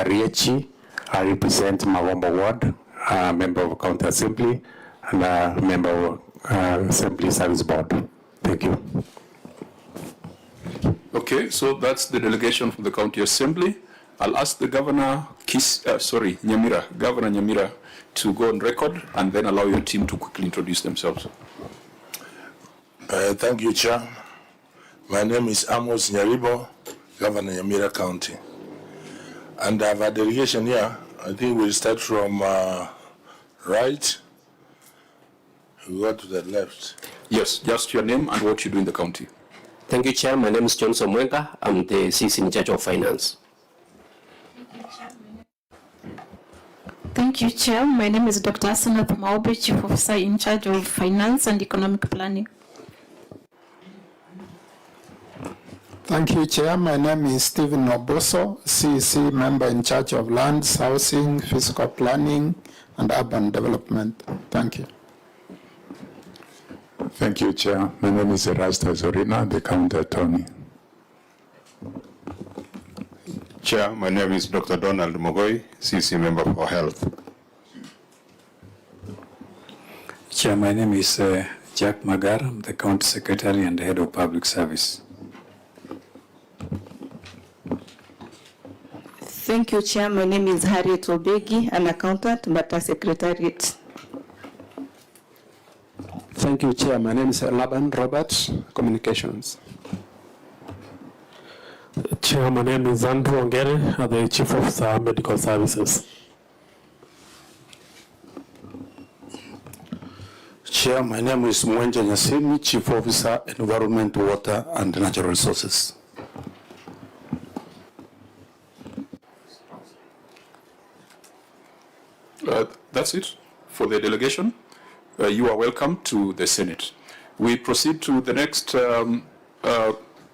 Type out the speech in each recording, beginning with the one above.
Riechi. I represent Magombo Ward, member of County Assembly, and a member of Assembly Service Board. Thank you. Okay, so that's the delegation from the County Assembly. I'll ask the Governor, Nyamira, Governor Nyamira, to go on record and then allow your team to quickly introduce themselves. Thank you, Chair. My name is Amos Nyaribo, Governor Nyamira County. And I have a delegation here. I think we'll start from right. We go to the left. Yes, just your name and what you do in the county. Thank you, Chair. My name is Johnson Mwenga. I'm the CC in charge of finance. Thank you, Chair. My name is Dr. Asanath Maobe, Chief Officer in charge of finance and economic planning. Thank you, Chair. My name is Stephen Oboso, CEC member in charge of lands, housing, physical planning, and urban development. Thank you. Thank you, Chair. My name is Erasta Zorina, the County Attorney. Chair, my name is Dr. Donald Mogoi, CC member for health. Chair, my name is Jack Magar. I'm the County Secretary and the Head of Public Service. Thank you, Chair. My name is Harriet Obegi, an accountant, but a secretariat. Thank you, Chair. My name is Laban Roberts, Communications. Chair, my name is Andrew Ongere, the Chief Officer, Medical Services. Chair, my name is Mwenja Nyasimi, Chief Officer, Environment, Water, and Natural Resources. That's it for the delegation. You are welcome to the Senate. We proceed to the next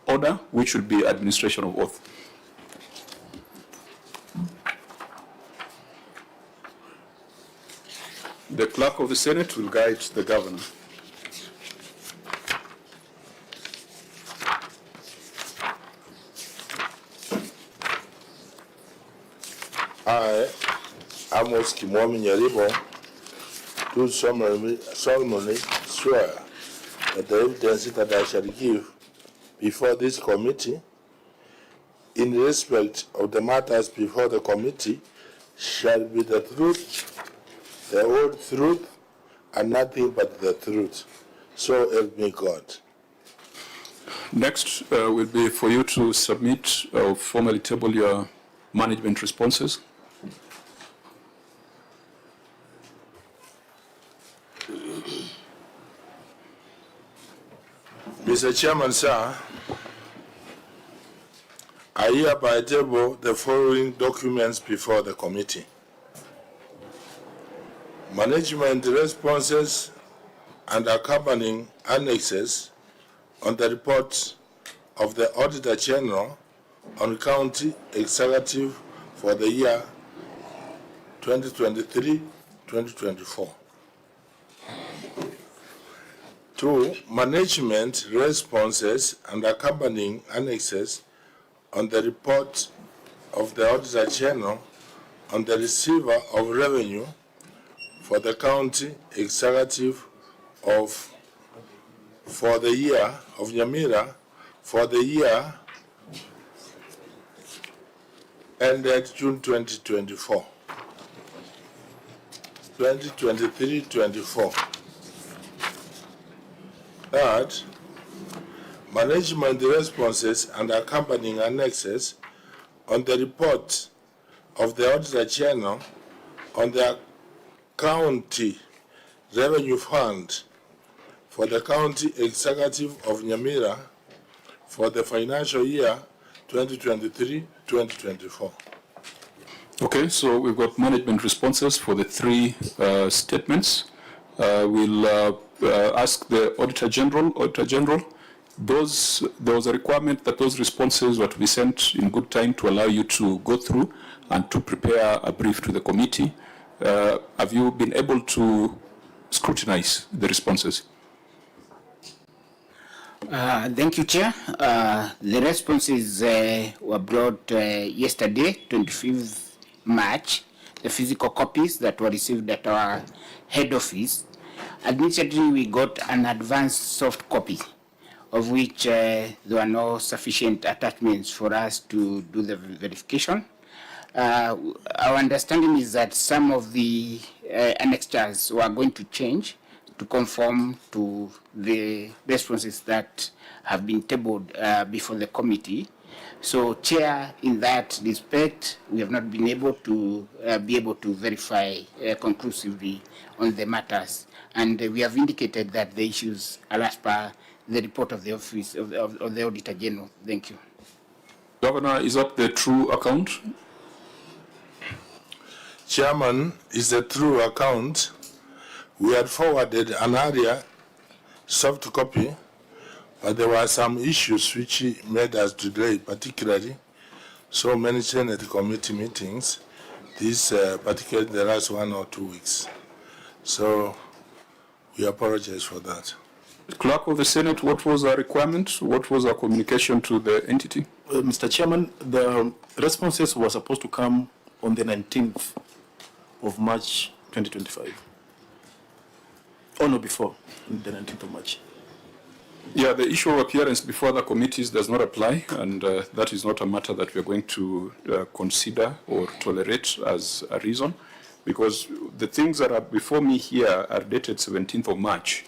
order, which will be administration of oath. The clerk of the Senate will guide the governor. I, Amos Kimomi Nyaribo, do solemnly swear that the evidence that I shall give before this committee, in respect of the matters before the committee, shall be the truth, the whole truth, and nothing but the truth. So help me God. Next will be for you to submit or formally table your management responses. Mr. Chairman, sir, I hereby table the following documents before the committee. Management responses and accompanying annexes on the report of the Auditor General on County Executive for the year 2023-2024. 2. Management responses and accompanying annexes on the report of the Auditor General on the receiver of revenue for the County Executive for the year of Nyamira for the year ended June 2024. 2023-24. Third, management responses and accompanying annexes on the report of the Auditor General on the County Revenue Fund for the County Executive of Nyamira for the financial year 2023-2024. Okay, so we've got management responses for the three statements. We'll ask the Auditor General, there was a requirement that those responses were to be sent in good time to allow you to go through and to prepare a brief to the committee. Have you been able to scrutinize the responses? Thank you, Chair. The responses were brought yesterday, 25th March, the physical copies that were received at our head office. Admittedly, we got an advanced soft copy, of which there were no sufficient attachments for us to do the verification. Our understanding is that some of the annexures were going to change to conform to the responses that have been tabled before the committee. So, Chair, in that respect, we have not been able to verify conclusively on the matters, and we have indicated that the issues are as per the report of the Office of the Auditor General. Thank you. Governor, is that the true account? Chairman, is a true account. We had forwarded an earlier soft copy, but there were some issues which made us delay, particularly so many Senate committee meetings, particularly the last 1 or 2 weeks. So we apologize for that. Clerk of the Senate, what was our requirement? What was our communication to the entity? Mr. Chairman, the responses were supposed to come on the 19th of March 2025. Or no, before the 19th of March. Yeah, the issue of appearance before the committees does not apply, and that is not a matter that we are going to consider or tolerate as a reason, because the things that are before me here are dated 17th of March.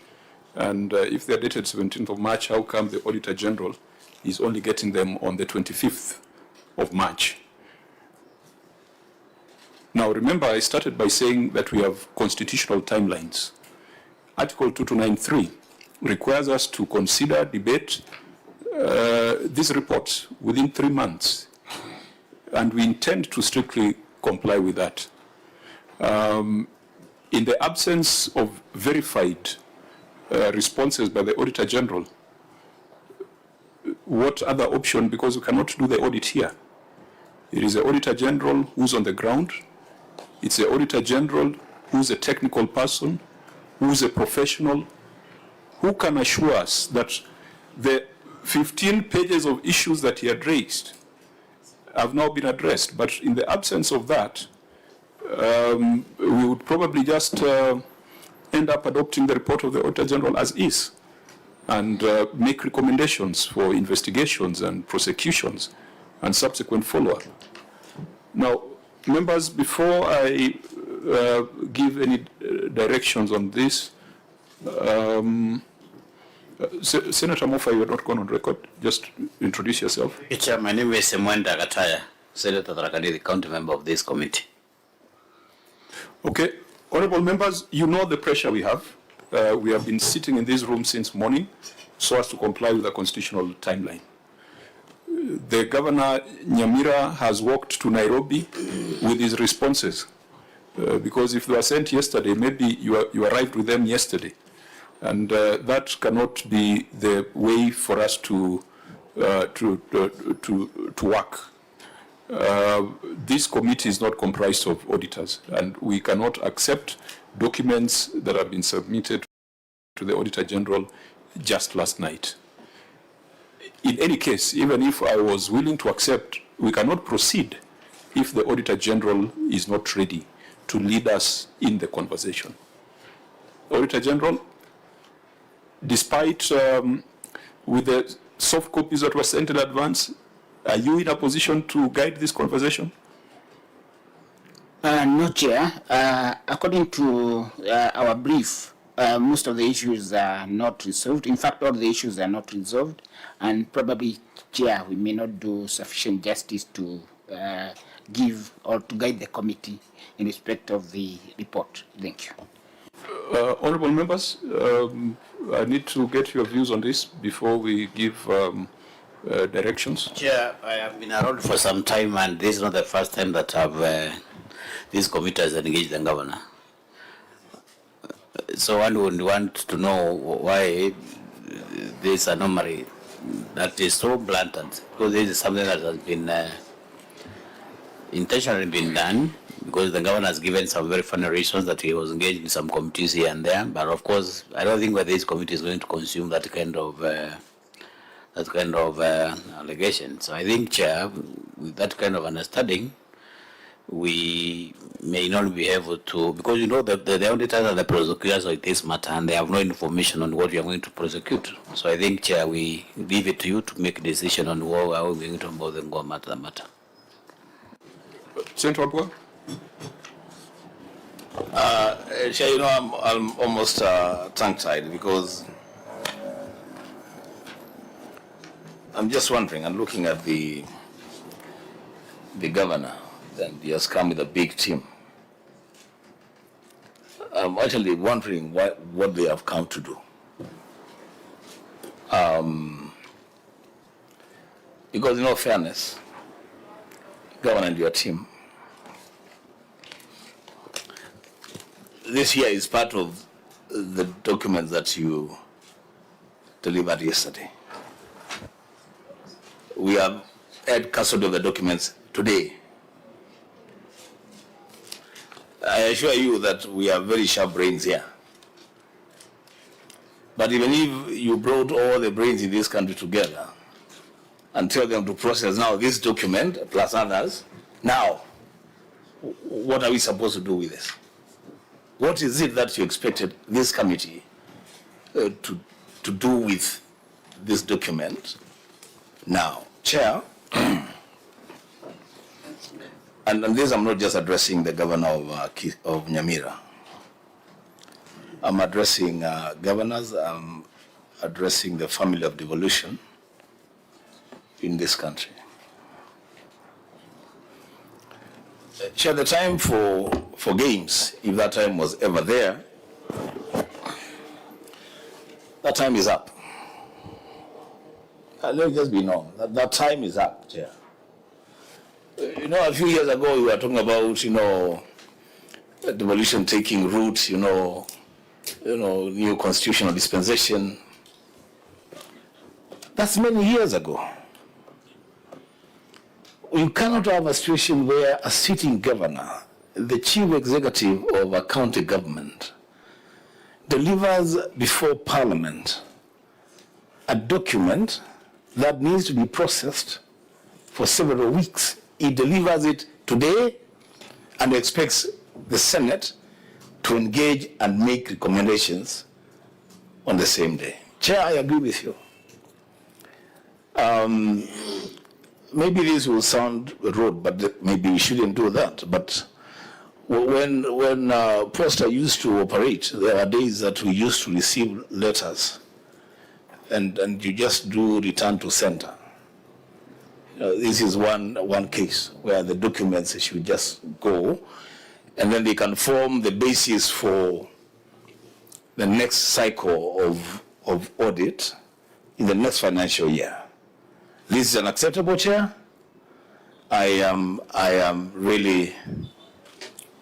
And if they're dated 17th of March, how come the Auditor General is only getting them on the 25th of March? Now, remember, I started by saying that we have constitutional timelines. Article 2293 requires us to consider, debate these reports within 3 months, and we intend to strictly comply with that. In the absence of verified responses by the Auditor General, what other option, because we cannot do the audit here. It is the Auditor General who's on the ground. It's the Auditor General who's a technical person, who's a professional, who can assure us that the 15 pages of issues that he had raised have now been addressed. But in the absence of that, we would probably just end up adopting the report of the Auditor General as is and make recommendations for investigations and prosecutions and subsequent follow-up. Now, members, before I give any directions on this, Senator Mofa, you are not gone on record. Just introduce yourself. Chair, my name is Mwenda Gataya, Senator Tharakanithi, the county member of this committee. Okay. Honorable members, you know the pressure we have. We have been sitting in this room since morning so as to comply with the constitutional timeline. The Governor Nyamira has walked to Nairobi with his responses because if they were sent yesterday, maybe you arrived with them yesterday. And that cannot be the way for us to work. This committee is not comprised of auditors, and we cannot accept documents that have been submitted to the Auditor General just last night. In any case, even if I was willing to accept, we cannot proceed if the Auditor General is not ready to lead us in the conversation. Auditor General, despite with the soft copies that were sent in advance, are you in a position to guide this conversation? No, Chair. According to our brief, most of the issues are not resolved. In fact, all the issues are not resolved, and probably, Chair, we may not do sufficient justice to give or to guide the committee in respect of the report. Thank you. Honorable members, I need to get your views on this before we give directions. Chair, I have been around for some time, and this is not the first time that this committee has engaged the governor. So one would want to know why this anomaly that is so blatant, because this is something that has been intentionally been done, because the governor has given some very funny reasons that he was engaged in some committees here and there. But of course, I don't think whether this committee is going to consume that kind of allegation. So I think, Chair, with that kind of understanding, we may not be able to, because you know that the auditors are the prosecutors of this matter and they have no information on what we are going to prosecute. So I think, Chair, we leave it to you to make a decision on how we are going to involve and go matter the matter. Senator Wabua? Chair, you know, I'm almost tongue-tied because I'm just wondering, I'm looking at the governor, and he has come with a big team. I'm actually wondering what they have come to do. Because in all fairness, governor and your team, this here is part of the documents that you delivered yesterday. We have had custody of the documents today. I assure you that we have very sharp brains here. But even if you brought all the brains in this country together and tell them to process now this document plus others, now, what are we supposed to do with this? What is it that you expected this committee to do with this document now? Chair, and this I'm not just addressing the governor of Nyamira. I'm addressing governors, I'm addressing the family of devolution in this country. Chair, the time for games, if that time was ever there, that time is up. Let it just be known that time is up, Chair. You know, a few years ago we were talking about, you know, devolution taking root, you know, new constitutional dispensation. That's many years ago. You cannot have a situation where a sitting governor, the chief executive of a county government, delivers before Parliament a document that needs to be processed for several weeks. He delivers it today and expects the Senate to engage and make recommendations on the same day. Chair, I agree with you. Maybe this will sound rude, but maybe we shouldn't do that. But when Posta used to operate, there are days that we used to receive letters and you just do return to center. This is one case where the documents should just go and then they can form the basis for the next cycle of audit in the next financial year. This is unacceptable, Chair. I am really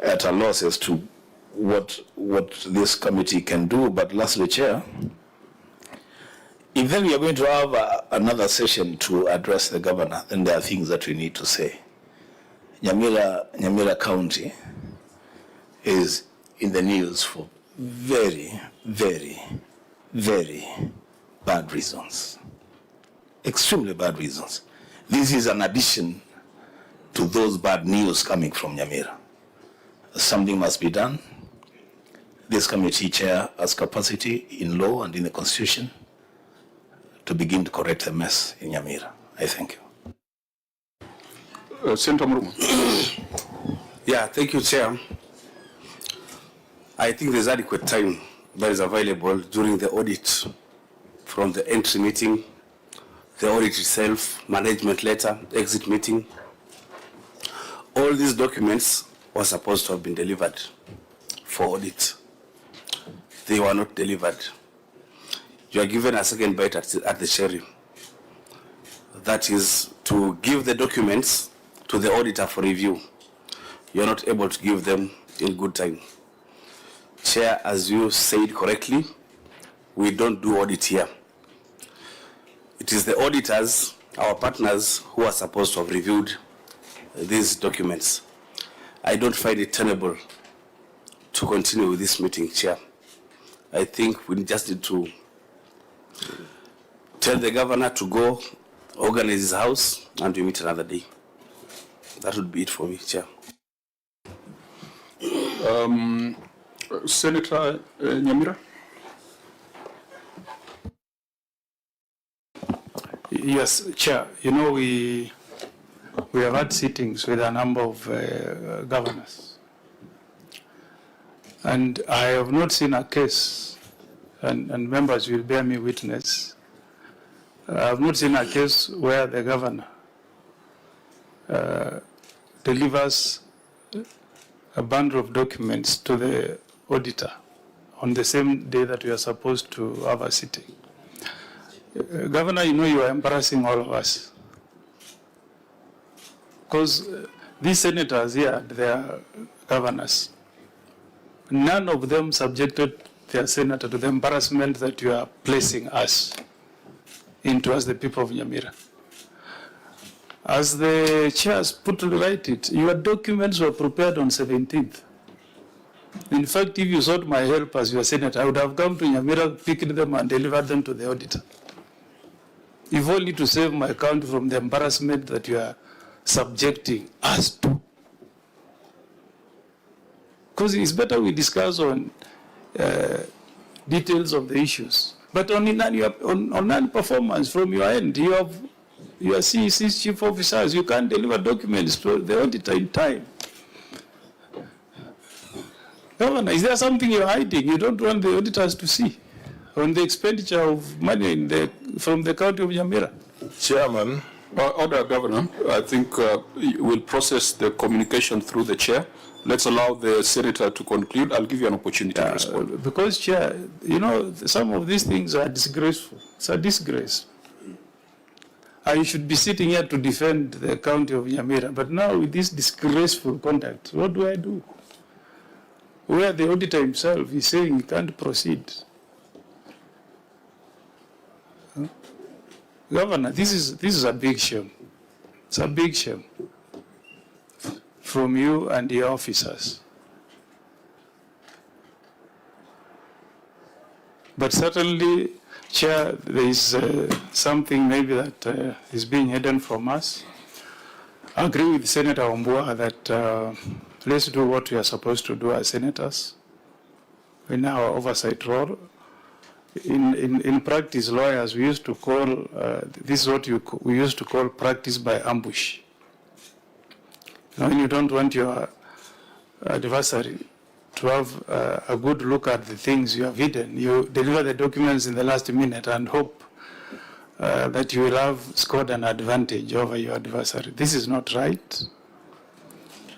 at a loss as to what this committee can do. But lastly, Chair, if then we are going to have another session to address the governor, then there are things that we need to say. Nyamira County is in the news for very, very, very bad reasons. Extremely bad reasons. This is an addition to those bad news coming from Nyamira. Something must be done. This committee, Chair, has capacity in law and in the Constitution to begin to correct the mess in Nyamira. I thank you. Senator Muruma. Yeah, thank you, Chair. I think there's adequate time that is available during the audit, from the entry meeting, the audit itself, management letter, exit meeting. All these documents were supposed to have been delivered for audit. They were not delivered. You are given a second bite at the cherry. That is to give the documents to the auditor for review. You are not able to give them in good time. Chair, as you said correctly, we don't do audit here. It is the auditors, our partners, who are supposed to have reviewed these documents. I don't find it tenable to continue with this meeting, Chair. I think we just need to tell the governor to go organize his house and we meet another day. That would be it for me, Chair. Senator Nyamira? Yes, Chair. You know, we have had sittings with a number of governors. And I have not seen a case, and members will bear me witness, I have not seen a case where the governor delivers a bundle of documents to the auditor on the same day that we are supposed to have a sitting. Governor, you know you are embarrassing all of us. Because these senators here, they are governors. None of them subjected their senator to the embarrassment that you are placing us into as the people of Nyamira. As the chairs put to write it, your documents were prepared on 17th. In fact, if you sought my help as your senator, I would have come to Nyamira, picked them and delivered them to the auditor. If only to save my country from the embarrassment that you are subjecting us to. Because it's better we discuss on details of the issues. But on non-performance from your end, you have your CEC's chief officers, you can't deliver documents to the auditor in time. Governor, is there something you're hiding you don't want the auditors to see on the expenditure of money from the county of Nyamira? Chairman. Order, Governor. I think we'll process the communication through the chair. Let's allow the senator to conclude. I'll give you an opportunity to respond. Because, Chair, you know, some of these things are disgraceful. It's a disgrace. I should be sitting here to defend the county of Nyamira, but now with this disgraceful conduct, what do I do? Where the auditor himself is saying he can't proceed. Huh? Governor, this is a big shame. It's a big shame from you and your officers. But certainly, Chair, there is something maybe that is being hidden from us. I agree with Senator Ombua that let's do what we are supposed to do as senators in our oversight role. In practice, lawyers, we used to call, this is what we used to call practice by ambush. When you don't want your adversary to have a good look at the things you have hidden, you deliver the documents in the last minute and hope that you will have scored an advantage over your adversary. This is not right.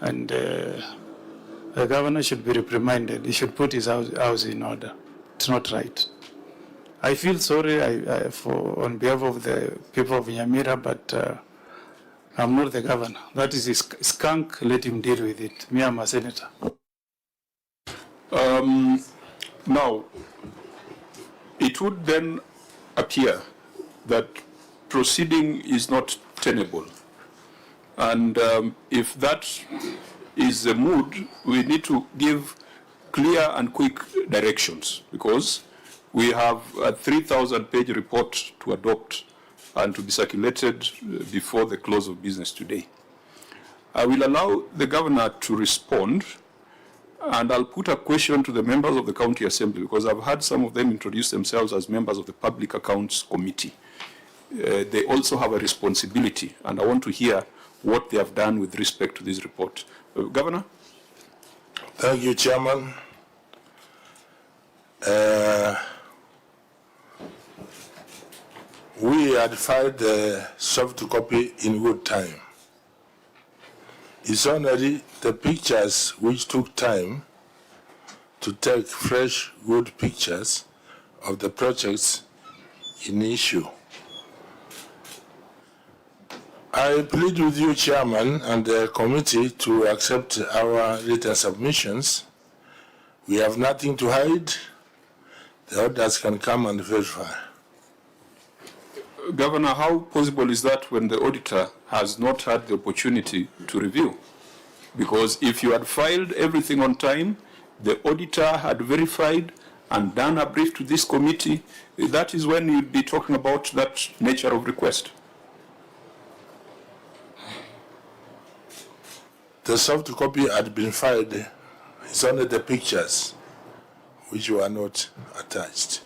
And the governor should be reprimanded. He should put his house in order. It's not right. I feel sorry on behalf of the people of Nyamira, but I'm not the governor. That is his skunk, let him deal with it. Me, I'm a senator. Now, it would then appear that proceeding is not tenable. And if that is the mood, we need to give clear and quick directions, because we have a 3,000-page report to adopt and to be circulated before the close of business today. I will allow the governor to respond, and I'll put a question to the members of the County Assembly, because I've had some of them introduce themselves as members of the Public Accounts Committee. They also have a responsibility, and I want to hear what they have done with respect to this report. Governor? Thank you, Chairman. We had filed the soft copy in good time. It's only the pictures which took time to take fresh, good pictures of the projects in issue. I plead with you, Chairman, and the committee to accept our written submissions. We have nothing to hide. The auditors can come and verify. Governor, how possible is that when the auditor has not had the opportunity to review? Because if you had filed everything on time, the auditor had verified and done a brief to this committee, that is when you'd be talking about that nature of request. The soft copy had been filed It's only the pictures which were not attached.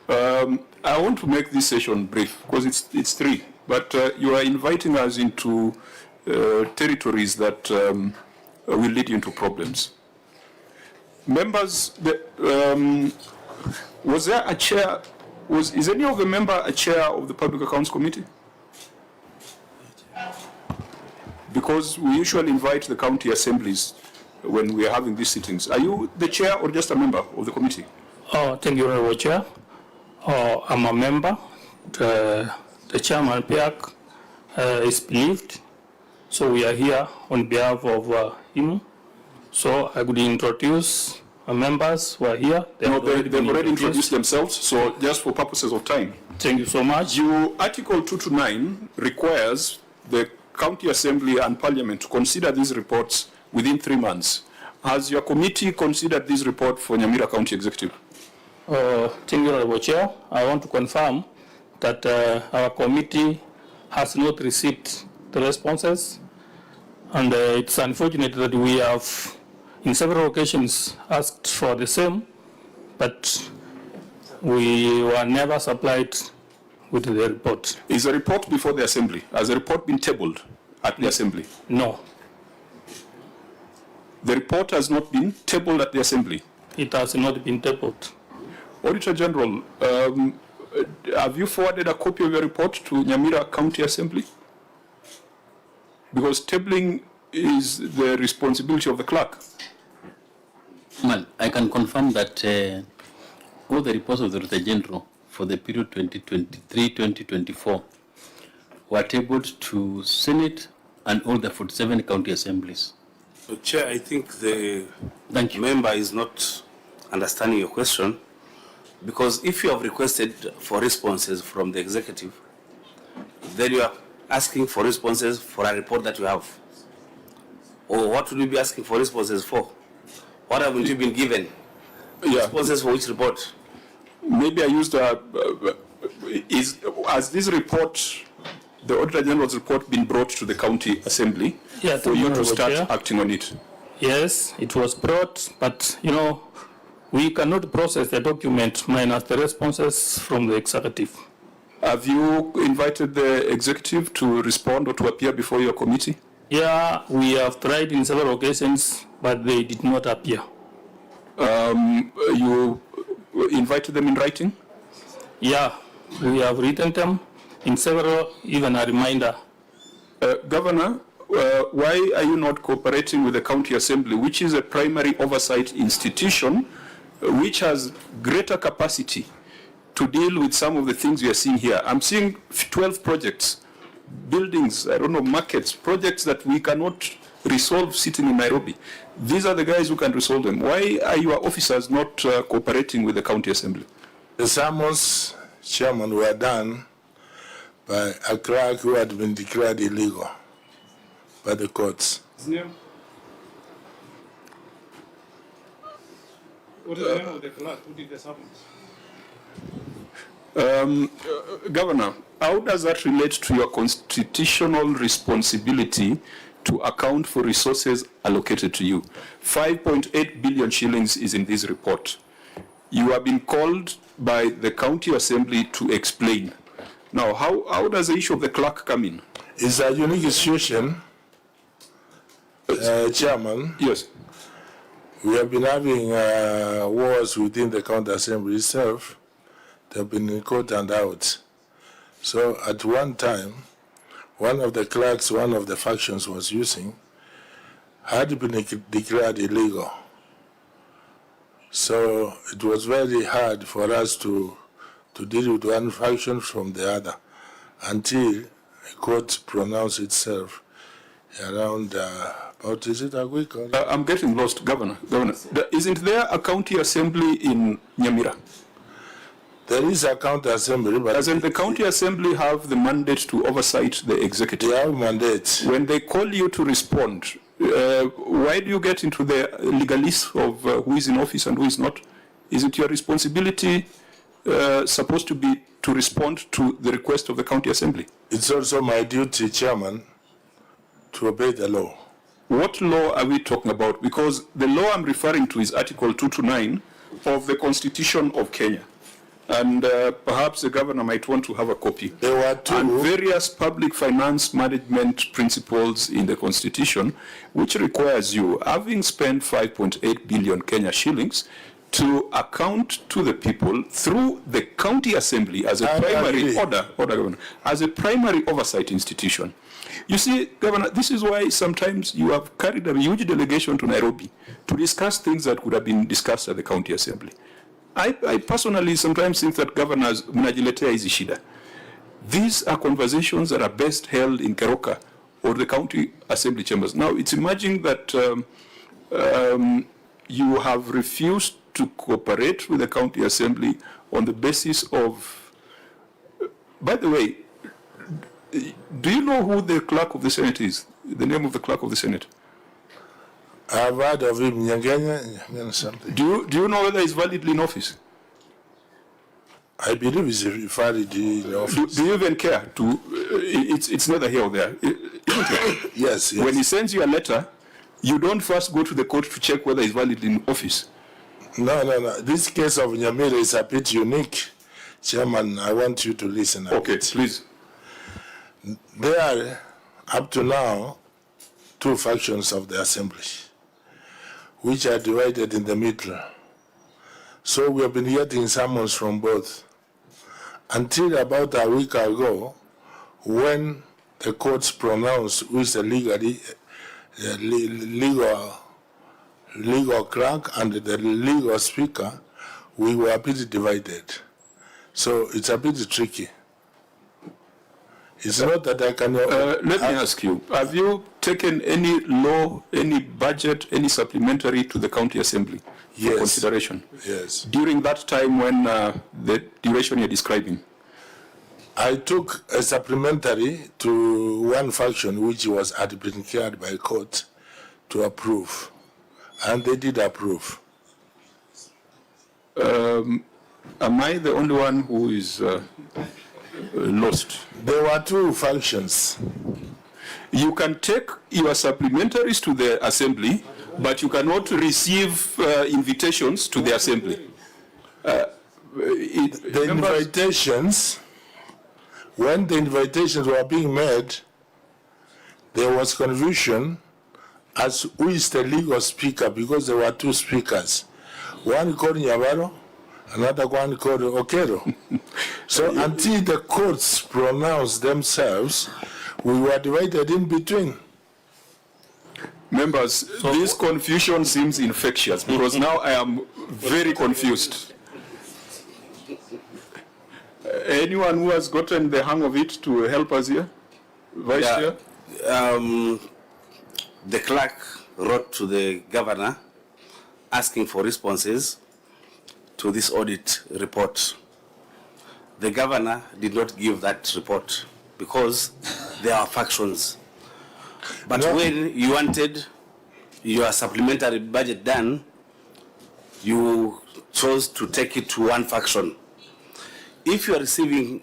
I want to make this session brief because it's 3, but you are inviting us into territories that will lead you into problems. Members, was there a chair? Is any of the member a chair of the Public Accounts Committee? Because we usually invite the county assemblies when we are having these sittings. Are you the chair or just a member of the committee? Oh, thank you, Honorable Chair. I'm a member. The chairman, Piak, is believed. So we are here on behalf of him. So I could introduce members who are here. They've already introduced themselves, so just for purposes of time. Thank you so much. Article 229 requires the County Assembly and Parliament to consider these reports within 3 months. Has your committee considered this report for Nyamira County Executive? Thank you, Honorable Chair. I want to confirm that our committee has not received the responses, and it's unfortunate that we have, in several occasions, asked for the same, but we were never supplied with the report. Is the report before the Assembly? Has the report been tabled at the Assembly? No. The report has not been tabled at the Assembly? It has not been tabled. Auditor General, have you forwarded a copy of your report to Nyamira County Assembly? Because tabling is the responsibility of the clerk. Well, I can confirm that all the reports of the Auditor General for the period 2023-2024 were tabled to Senate and all the 47 county assemblies. Chair, I think the member is not understanding your question, because if you have requested for responses from the executive, then you are asking for responses for a report that you have. Or what will you be asking for responses for? What haven't you been given? Responses for which report? Maybe I used has this report, the Auditor General's report, been brought to the County Assembly for you to start acting on it? Yes, it was brought, but we cannot process the document minus the responses from the executive. Have you invited the executive to respond or to appear before your committee? Yeah, we have tried in several occasions, but they did not appear. You invited them in writing? Yeah, we have written them in several, even a reminder. Governor, why are you not cooperating with the County Assembly, which is a primary oversight institution, which has greater capacity to deal with some of the things we are seeing here? I'm seeing 12 projects, buildings, markets, projects that we cannot resolve sitting in Nairobi. These are the guys who can resolve them. Why are your officers not cooperating with the County Assembly? The summons, Chairman, were done by a clerk who had been declared illegal by the courts. His name? What is the name of the clerk who did the summons? Governor, how does that relate to your constitutional responsibility to account for resources allocated to you? 5.8 billion shillings is in this report. You have been called by the County Assembly to explain. Now, how does the issue of the clerk come in? It's a unique situation, Chairman. Yes. We have been having wars within the County Assembly itself. They have been in court and out. So at one time, one of the clerks, one of the factions was using, had been declared illegal. So it was very hard for us to deal with one faction from the other until a court pronounced itself around, about, is it a week? Or I'm getting lost, Governor. Isn't there a County Assembly in Nyamira? There is a County Assembly, but doesn't the County Assembly have the mandate to oversight the executive? They have mandate. When they call you to respond, why do you get into the legalist of who is in office and who is not? Isn't your responsibility supposed to be to respond to the request of the County Assembly? It's also my duty, Chairman, to obey the law. what law are we talking about? Because the law I'm referring to is Article 229 of the Constitution of Kenya. And perhaps the governor might want to have a copy. There were two. And various public finance management principles in the Constitution, which requires you, having spent 5.8 billion Kenya shillings, to account to the people through the county assembly as a primary governor, as a primary oversight institution. You see, Governor, this is why sometimes you have carried a huge delegation to Nairobi to discuss things that could have been discussed at the county assembly. I personally sometimes think that governors mnajiletea hizi shida. These are conversations that are best held in Keroka or the county assembly chambers. Now, it's emerging that you have refused to cooperate with the county assembly on the basis of, by the way, do you know who the clerk of the Senate is? The name of the clerk of the Senate? I've heard of him, Nyangenya something. Do you know whether he's validly in office? I believe he's validly in office. Do you even care to, it's neither here or there, isn't it? Yes. When he sends you a letter, you don't first go to the court to check whether he's validly in office. No. This case of Nyamira is a bit unique. Chairman, I want you to listen. Okay, please. There are, up to now, two factions of the assembly, which are divided in the middle. So we have been getting summons from both. Until about a week ago, when the courts pronounced who is the legal clerk and the legal speaker, we were a bit divided. So it's a bit tricky. It's not that I can... let me ask you, have you taken any law, any budget, any supplementary to the county assembly for consideration? Yes. During that time when the duration you're describing? I took a supplementary to one faction which had been carried by court to approve. And they did approve. Am I the only one who is lost? There were two functions. You can take your supplementaries to the assembly, but you cannot receive invitations to the assembly. The invitations, when the invitations were being made, there was confusion as who is the legal speaker, because there were two speakers. One called Nyamira, another one called Okero. So until the courts pronounced themselves, we were divided in between. Members, this confusion seems infectious because now I am very confused. Anyone who has gotten the hang of it to help us here? Vice Chair? The clerk wrote to the governor asking for responses to this audit report. The governor did not give that report because there are factions. But when you wanted your supplementary budget done, you chose to take it to one faction. If you are receiving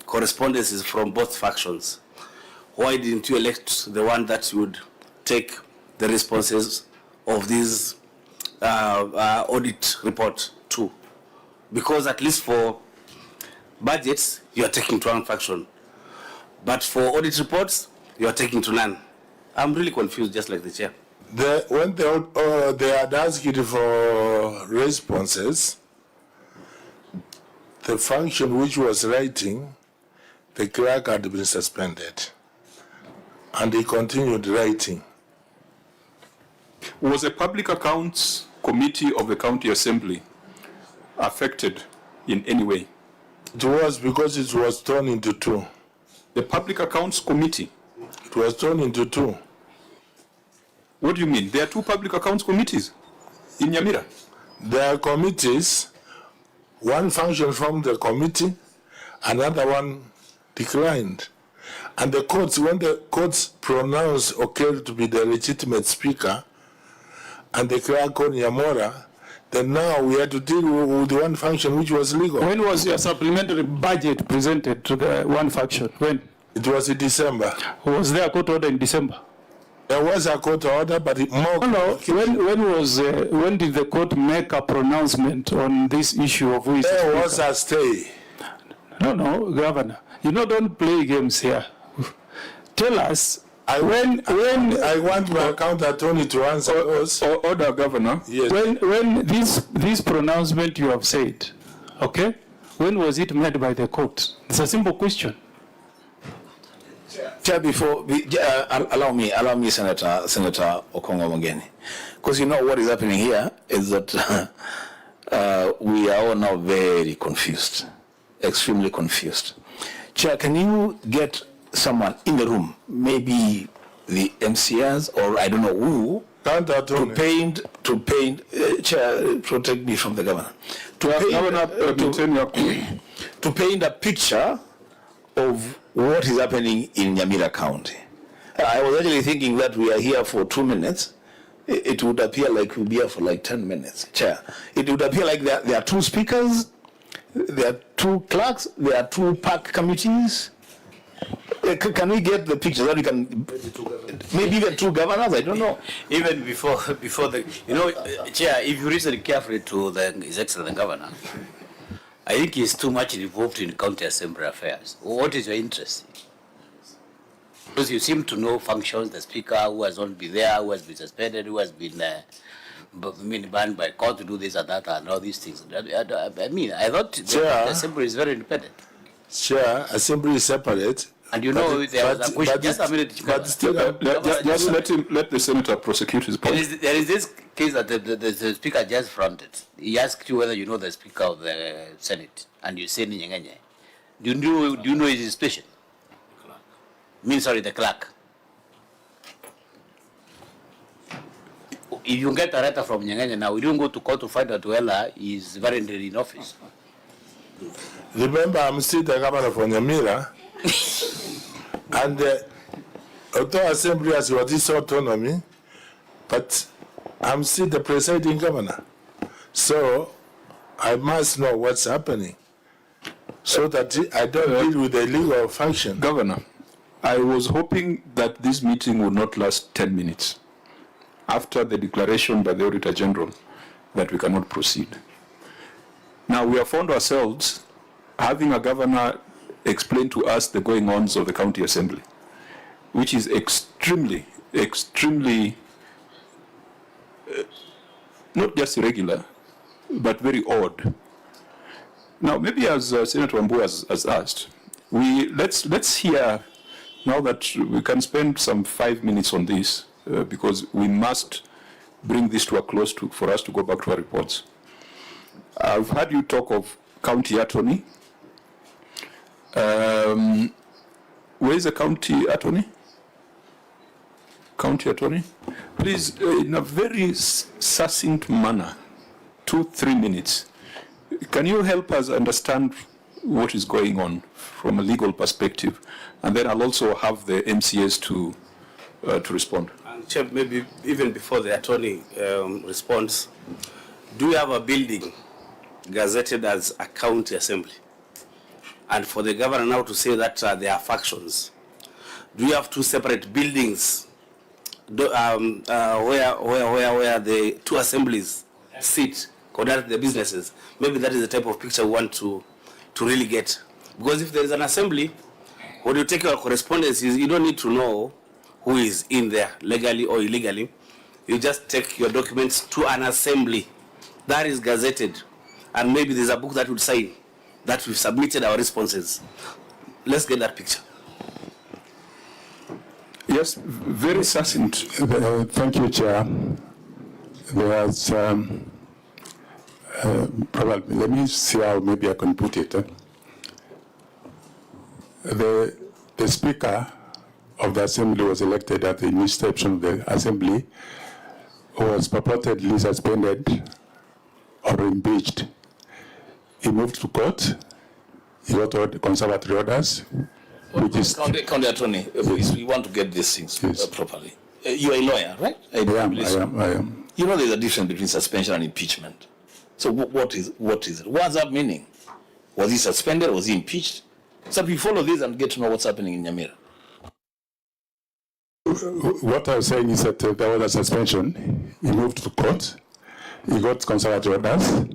correspondences from both factions, why didn't you elect the one that would take the responses of this audit report too? Because at least for budgets, you are taking to one faction. But for audit reports, you are taking to none. I'm really confused, just like the chair. When they had asked for responses, the function which was writing, the clerk had been suspended. And he continued writing. Was the Public Accounts Committee of the County Assembly affected in any way? It was, because it was torn into two. The Public Accounts Committee? It was torn into two. What do you mean? There are two Public Accounts Committees in Nyamira? There are committees. One function from the committee, another one declined. And the courts, when the courts pronounced Okero to be the legitimate speaker, and the clerk called Nyamira, then now we had to deal with the one function which was legal. When was your supplementary budget presented to the one faction? When? It was in December. Was there a court order in December? There was a court order, but it more. No, when did the court make a pronouncement on this issue of who is There speaker? was a stay. No, Governor. Don't play games here. Tell us when I want my counter attorney to answer those. Order, Governor. Yes. When this pronouncement you have said, okay? When was it made by the court? It's a simple question. Chair, allow me, Senator Okongo Mogeni, because you know what is happening here is that we are all now very confused, extremely confused. Chair, can you get someone in the room, maybe the MCS or I don't know who, to paint. Chair, protect me from the governor. To paint a picture of what is happening in Nyamira County. I was actually thinking that we are here for 2 minutes. It would appear like we'll be here for like 10 minutes, Chair. It would appear like there are 2 speakers, there are 2 clerks, there are 2 park committees. Can we get the picture that we can, maybe even 2 governors, I don't know. Even before the, Chair, if you listen carefully to His Excellency the Governor, I think he's too much involved in county assembly affairs. What is your interest? Because you seem to know functions, the speaker, who has not been there, who has been suspended, who has been banned by court to do this and that and all these things. I thought the assembly is very independent. Chair, assembly is separate. And there was a question. Just a minute. But still, just let the senator prosecute his point. There is this case that the speaker just fronted. He asked you whether you know the speaker of the Senate, and you said Nyang'enye. Do you know his station? The clerk. If you get a letter from Nyang'enye now, we don't go to court to find out whether he is currently in office. Remember, I'm still the governor for Nyamira, and although assembly has got this autonomy, but I'm still the presiding governor. So I must know what's happening so that I don't deal with the legal function. Governor, I was hoping that this meeting would not last 10 minutes after the declaration by the Auditor General that we cannot proceed. Now we have found ourselves having a governor explain to us the going-ons of the county assembly, which is extremely, not just irregular, but very odd. Now, maybe as Senator Wambua has asked, let's hear, now that we can spend some 5 minutes on this, because we must bring this to a close for us to go back to our reports. I've heard you talk of county attorney. Where is the county attorney? County attorney? Please, in a very succinct manner, 2-3 minutes, can you help us understand what is going on from a legal perspective? And then I'll also have the MCS to respond. Chair, maybe even before the attorney responds, do we have a building gazetted as a county assembly? And for the governor now to say that there are factions, do you have 2 separate buildings where the 2 assemblies sit, conduct the businesses? Maybe that is the type of picture we want to really get. Because if there is an assembly, when you take your correspondences, you don't need to know who is in there, legally or illegally. You just take your documents to an assembly that is gazetted, and maybe there's a book that would sign that we've submitted our responses. Let's get that picture. Yes, very succinct. Thank you, Chair. There was probably, let me see how maybe I can put it. The Speaker of the Assembly was elected at the inception of the Assembly, who was purportedly suspended or impeached. He moved to court. He got conservatory orders, which is... County attorney, we want to get these things properly. You are a lawyer, right? I am. You know there's a difference between suspension and impeachment. So what is it? What's that meaning? Was he suspended? Was he impeached? So we follow this and get to know what's happening in Nyamira. What I was saying is that there was a suspension. He moved to court. He got conservative orders.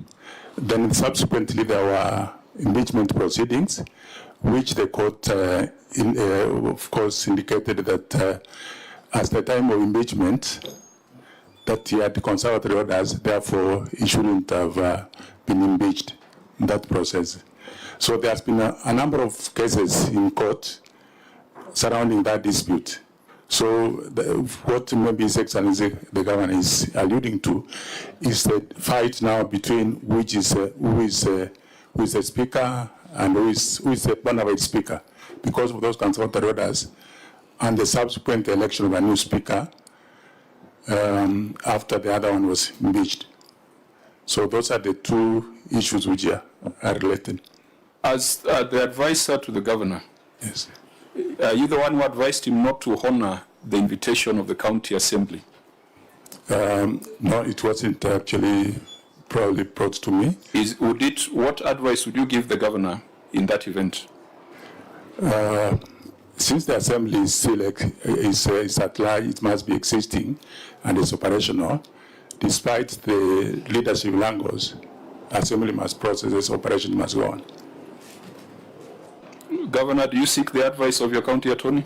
Then subsequently there were impeachment proceedings, which the court, of course, indicated that at the time of impeachment, that he had conservative orders, therefore he shouldn't have been impeached in that process. So there has been a number of cases in court surrounding that dispute. So what maybe His Excellency the Governor is alluding to is the fight now between who is the Speaker and who is the bona fide Speaker, because of those conservative orders and the subsequent election of a new Speaker after the other one was impeached. So those are the two issues which are related. As the advisor to the Governor, yes. Are you the one who advised him not to honor the invitation of the County Assembly? No, it wasn't actually probably brought to me. What advice would you give the Governor in that event? Since the Assembly is still is at large, it must be existing and is operational. Despite the leadership language, Assembly must process this operation must go on. Governor, do you seek the advice of your county attorney?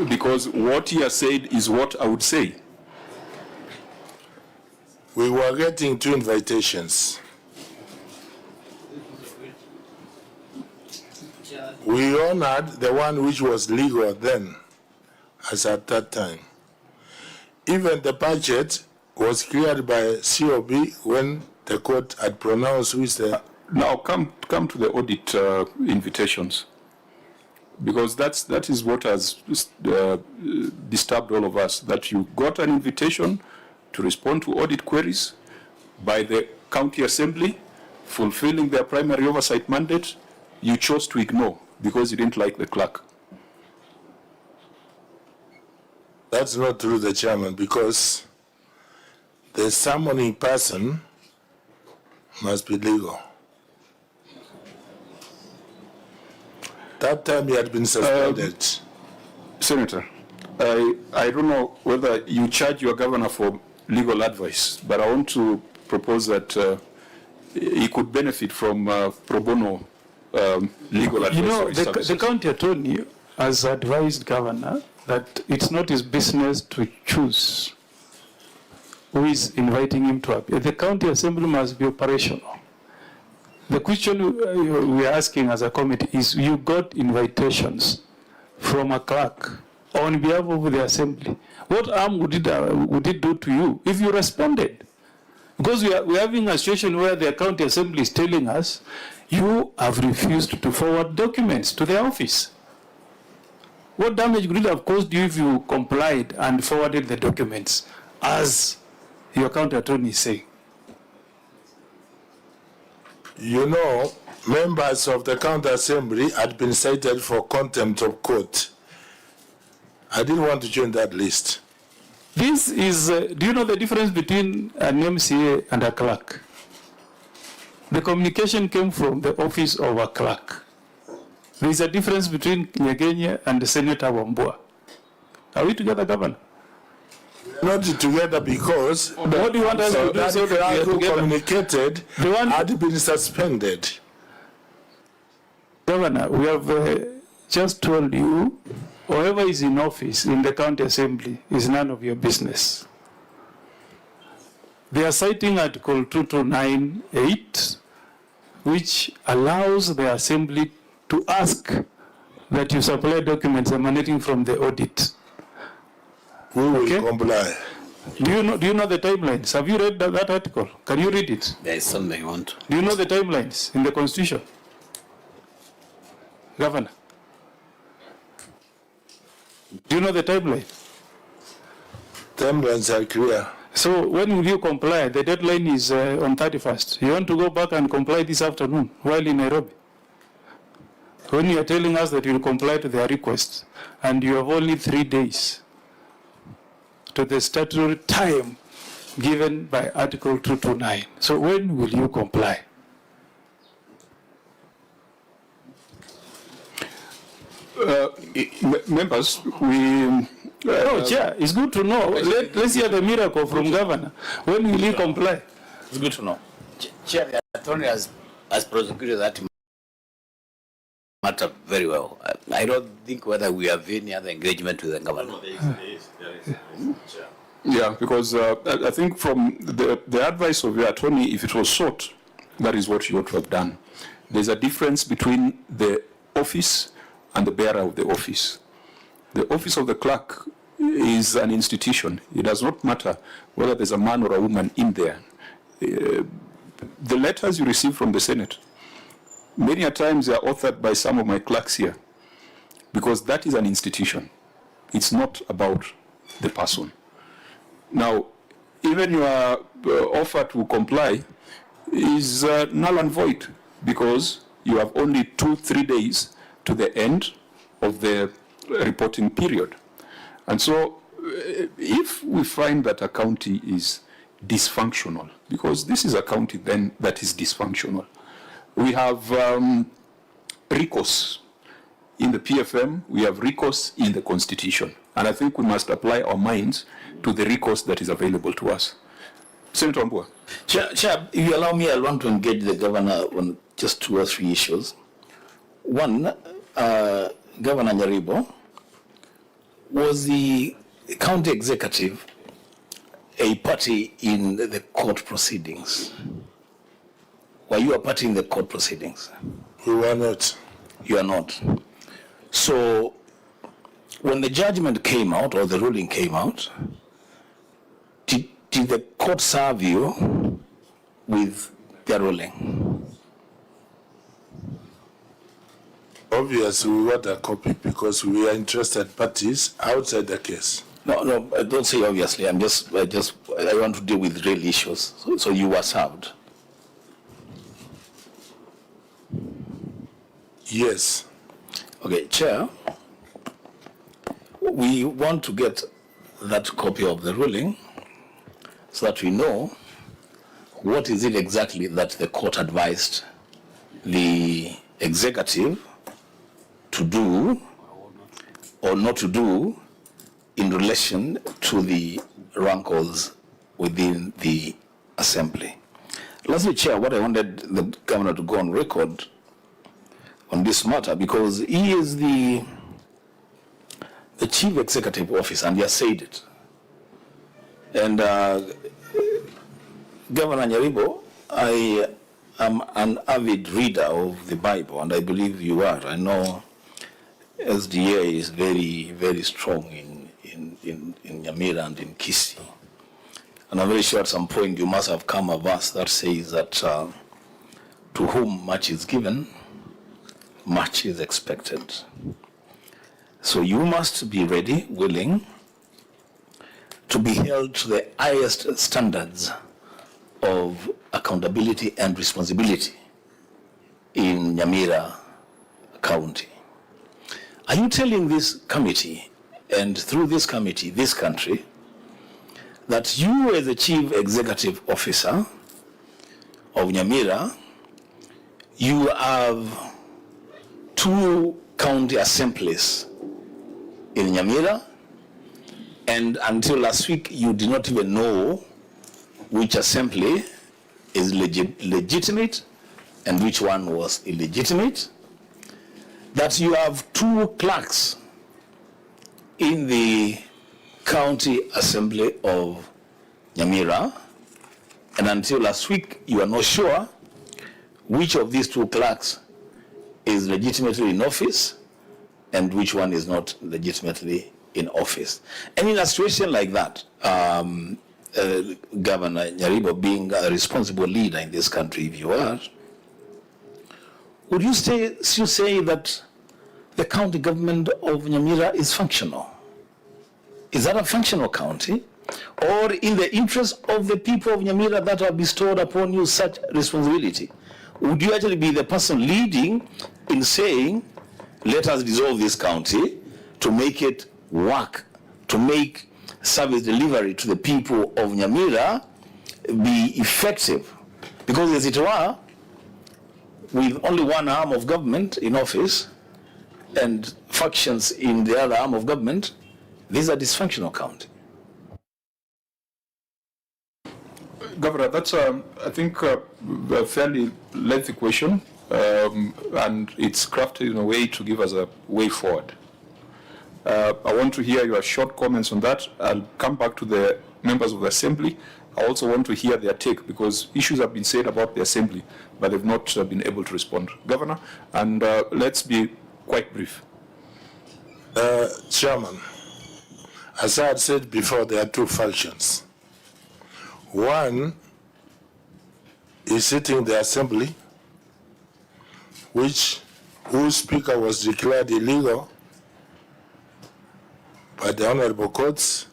Because what he has said is what I would say. We were getting 2 invitations. We honored the one which was legal then, as at that time. Even the budget was cleared by COB when the court had pronounced who is the... Now come to the audit invitations, because that is what has disturbed all of us, that you got an invitation to respond to audit queries by the County Assembly, fulfilling their primary oversight mandate. You chose to ignore because you didn't like the clerk. That's not true, the chairman, because the summoning person must be legal. That time he had been suspended. Senator, I don't know whether you charge your governor for legal advice, but I want to propose that he could benefit from pro bono legal advice. You know, the county attorney has advised governor that it's not his business to choose who is inviting him to appear. The county assembly must be operational. The question we are asking as a committee is, you got invitations from a clerk on behalf of the assembly. What harm would it do to you if you responded? Because we're having a situation where the county assembly is telling us, you have refused to forward documents to the office. What damage would it have caused you if you complied and forwarded the documents, as your county attorney is saying? You know, members of the county assembly had been cited for contempt of court. I didn't want to join that list. This is, do you know the difference between an MCA and a clerk? The communication came from the office of a clerk. There is a difference between Nyegenye and Senator Wambua. Are we together, Governor? Not together because what do you want us to do so that we are who together? communicated had been suspended. Governor, we have just told you, whoever is in office in the county assembly is none of your business. They are citing Article 2298, which allows the assembly to ask that you supply documents emanating from the audit. We will comply. Do you know the timelines? Have you read that article? Can you read it? There is something I want to. Do you know the timelines in the Constitution? Governor, do you know the timeline? Timelines are clear. So when will you comply? The deadline is on 31st. You want to go back and comply this afternoon while in Nairobi? When you are telling us that you will comply to their request and you have only 3 days to the statutory time given by Article 229. So when will you comply? Members, we... no, Chair, it's good to know. Let's hear the miracle from Governor. When will he comply? It's good to know. Chair, the attorney has prosecuted that matter very well. I don't think whether we have any other engagement with the governor. Yeah, because I think from the advice of your attorney, if it was sought, that is what you ought to have done. There's a difference between the office and the bearer of the office. The office of the clerk is an institution. It does not matter whether there's a man or a woman in there. The letters you receive from the Senate, many a times they are authored by some of my clerks here, because that is an institution. It's not about the person. Now, even your offer to comply is null and void, because you have only 2-3 days to the end of the reporting period. And so if we find that a county is dysfunctional, because this is a county then that is dysfunctional, we have recourse in the PFM, we have recourse in the Constitution. And I think we must apply our minds to the recourse that is available to us. Senator Mbua. Chair, if you allow me, I want to engage the governor on just 2 or 3 issues. One, Governor Nyaribo, was the county executive a party in the court proceedings? Were you a party in the court proceedings? We were not. You are not. So when the judgment came out, or the ruling came out, did the court serve you with their ruling? Obviously, we want a copy because we are interested parties outside the case. No, don't say obviously. I want to deal with real issues. So you were served. Yes. Okay, Chair, we want to get that copy of the ruling so that we know what is it exactly that the court advised the executive to do or not to do in relation to the rankles within the assembly. Lastly, Chair, what I wanted the governor to go on record on this matter, because he is the chief executive officer, and he has said it. And Governor Nyaribo, I am an avid reader of the Bible, and I believe you are. I know SDA is very, very strong in Nyamira and in Kisii. And I'm very sure at some point you must have come a verse that says that to whom much is given, much is expected. So you must be ready, willing, to be held to the highest standards of accountability and responsibility in Nyamira County. Are you telling this committee, and through this committee, this country, that you as the chief executive officer of Nyamira, you have 2 county assemblies in Nyamira, and until last week you did not even know which assembly is legitimate and which one was illegitimate, that you have 2 clerks in the county assembly of Nyamira, and until last week you are not sure which of these 2 clerks is legitimately in office and which one is not legitimately in office. And in a situation like that, Governor Nyaribo, being a responsible leader in this country, if you are, would you still say that the county government of Nyamira is functional? Is that a functional county? Or in the interest of the people of Nyamira that have bestowed upon you such responsibility, would you actually be the person leading in saying, let us dissolve this county to make it work, to make service delivery to the people of Nyamira be effective? Because as it were, with only one arm of government in office, and factions in the other arm of government, this is a dysfunctional county. Governor, that's, I think, a fairly lengthy question, and it's crafted in a way to give us a way forward. I want to hear your short comments on that. I'll come back to the members of the Assembly. I also want to hear their take, because issues have been said about the Assembly, but they've not been able to respond. Governor, and let's be quite brief. Chairman, as I had said before, there are two factions. One is sitting in the Assembly, whose speaker was declared illegal by the honorable courts.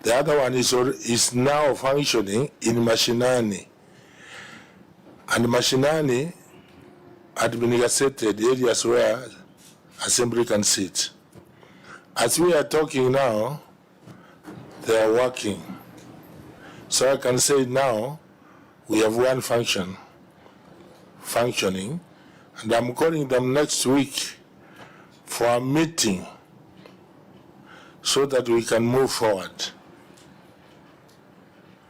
The other one is now functioning in Mashinani. And Mashinani had been gazetted areas where Assembly can sit. As we are talking now, they are working. So I can say now, we have one functioning, and I'm calling them next week for a meeting so that we can move forward.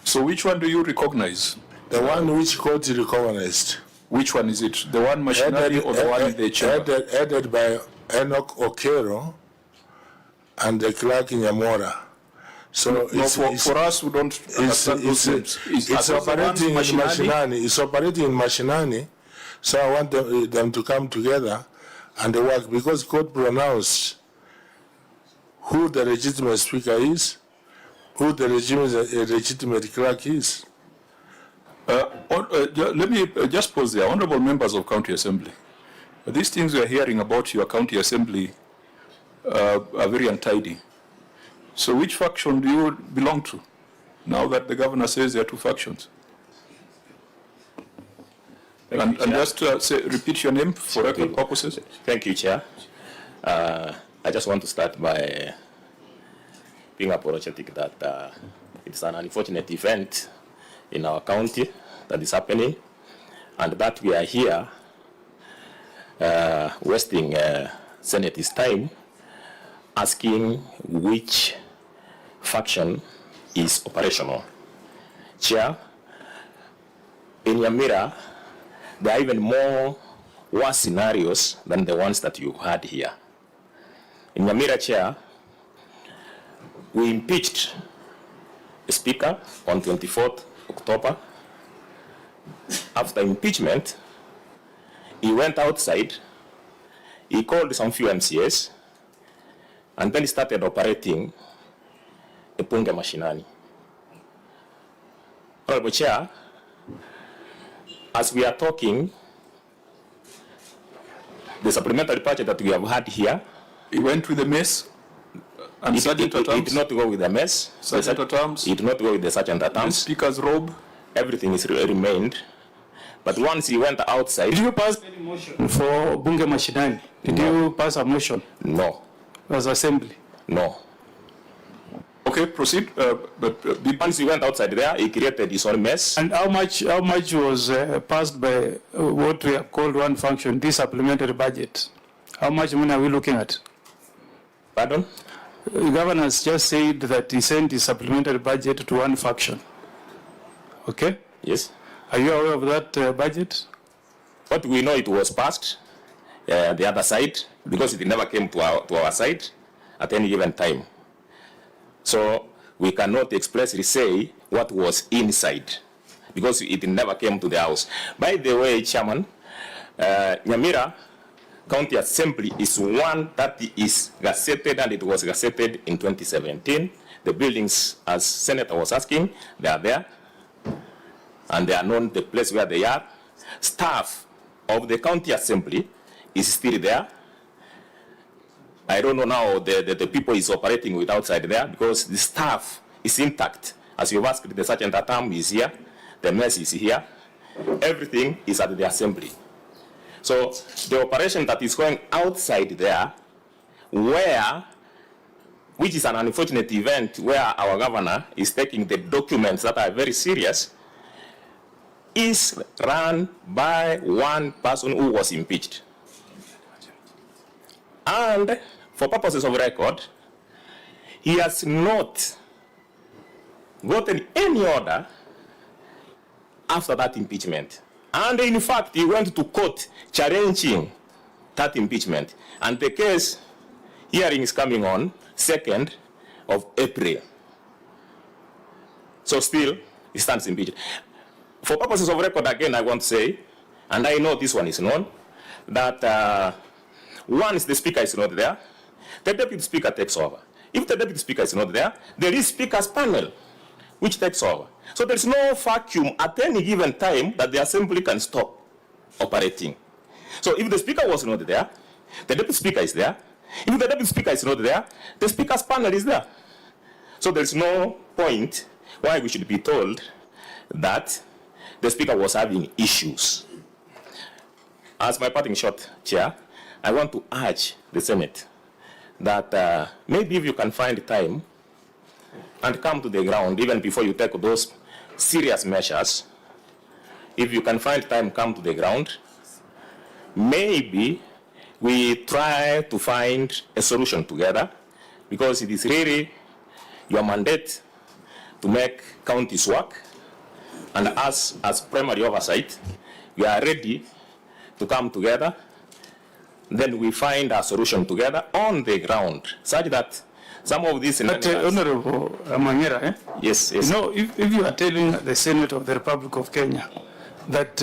So which one do you recognize? The one which court recognized. Which one is it? The one machinery or the one in the chamber? Headed by Enoch Okero and the clerk Nyamira. So no, for us who don't understand those names, it's operating in Mashinani. It's operating in Mashinani. So I want them to come together and work, because court pronounced who the legitimate speaker is, who the legitimate clerk is. Let me just pause there. Honorable members of County Assembly, these things we are hearing about your County Assembly are very untidy. So which faction do you belong to, now that the governor says there are two factions? And just repeat your name for record purposes. Thank you, Chair. I just want to start by being apologetic that it's an unfortunate event in our county that is happening, and that we are here wasting Senate's time asking which faction is operational. Chair, in Nyamira, there are even more worse scenarios than the ones that you had here. In Nyamira, Chair, we impeached a speaker on 24th October. After impeachment, he went outside, he called some few MCAs, and then he started operating a punga mashinani. Honorable Chair, as we are talking, the supplementary budget that we have had here, he went with the mess, and sergeant at arms? It did not go with the mess. Sergeant at arms? It did not go with the sergeant at arms. The speaker's robe? Everything is remained. But once he went outside... Did you pass any motion for bunge mashinani? Did you pass a motion? No. As assembly? No. Okay, proceed. Once he went outside there, he created his own mess. And how much was passed by what we have called one function, this supplementary budget? How much money are we looking at? Pardon? The governor has just said that he sent his supplementary budget to one faction. Okay? Yes. Are you aware of that budget? But we know it was passed the other side, because it never came to our side at any given time. So we cannot expressly say what was inside, because it never came to the house. By the way, Chairman, Nyamira County Assembly is one that is gazetted, and it was gazetted in 2017. The buildings, as Senator was asking, they are there, and they are known the place where they are. Staff of the County Assembly is still there. I don't know now the people is operating with outside there, because the staff is intact. As you've asked, the sergeant at arms is here, the mess is here, everything is at the assembly. So the operation that is going outside there, which is an unfortunate event where our governor is taking the documents that are very serious, is run by one person who was impeached. And for purposes of record, he has not gotten any order after that impeachment. And in fact, he went to court challenging that impeachment. And the case hearing is coming on 2nd of April. So still, he stands impeached. For purposes of record, again, I want to say, and I know this one is known, that once the speaker is not there, the deputy speaker takes over. If the deputy speaker is not there, there is speaker's panel, which takes over. So there is no vacuum at any given time that the assembly can stop operating. So if the speaker was not there, the deputy speaker is there. If the deputy speaker is not there, the speaker's panel is there. So there is no point why we should be told that the speaker was having issues. As my parting shot, Chair, I want to urge the Senate that maybe if you can find time and come to the ground, even before you take those serious measures, if you can find time, come to the ground, maybe we try to find a solution together, because it is really your mandate to make counties work, and us as primary oversight, we are ready to come together. Then we find a solution together on the ground, such that some of these... But Honorable Nyamira, yes. You know, if you are telling the Senate of the Republic of Kenya that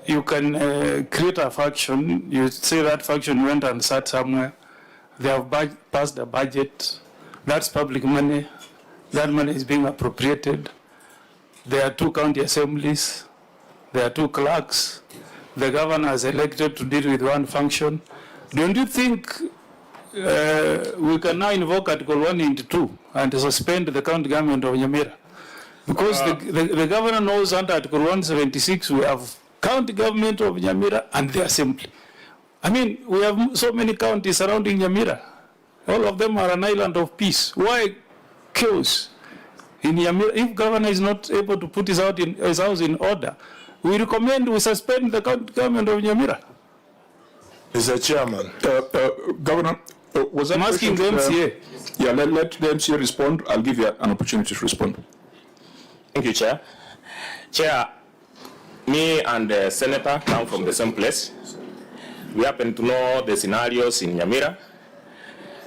you can create a faction, you say that faction went and sat somewhere, they have passed the budget, that's public money, that money is being appropriated, there are 2 county assemblies, there are 2 clerks, the governor is elected to deal with 1 function. Don't you think we can now invoke Article 192 and suspend the county government of Nyamira? Because the governor knows under Article 176 we have county government of Nyamira and the assembly. I mean, we have so many counties surrounding Nyamira. All of them are an island of peace. Why chaos in Nyamira? If governor is not able to put his house in order, we recommend we suspend the county government of Nyamira. Mr. Chairman. Governor, was that I'm asking the MCA. Yeah, let the MCA respond. I'll give you an opportunity to respond. Thank you, Chair. Chair, me and the Senator come from the same place. We happen to know the scenarios in Nyamira.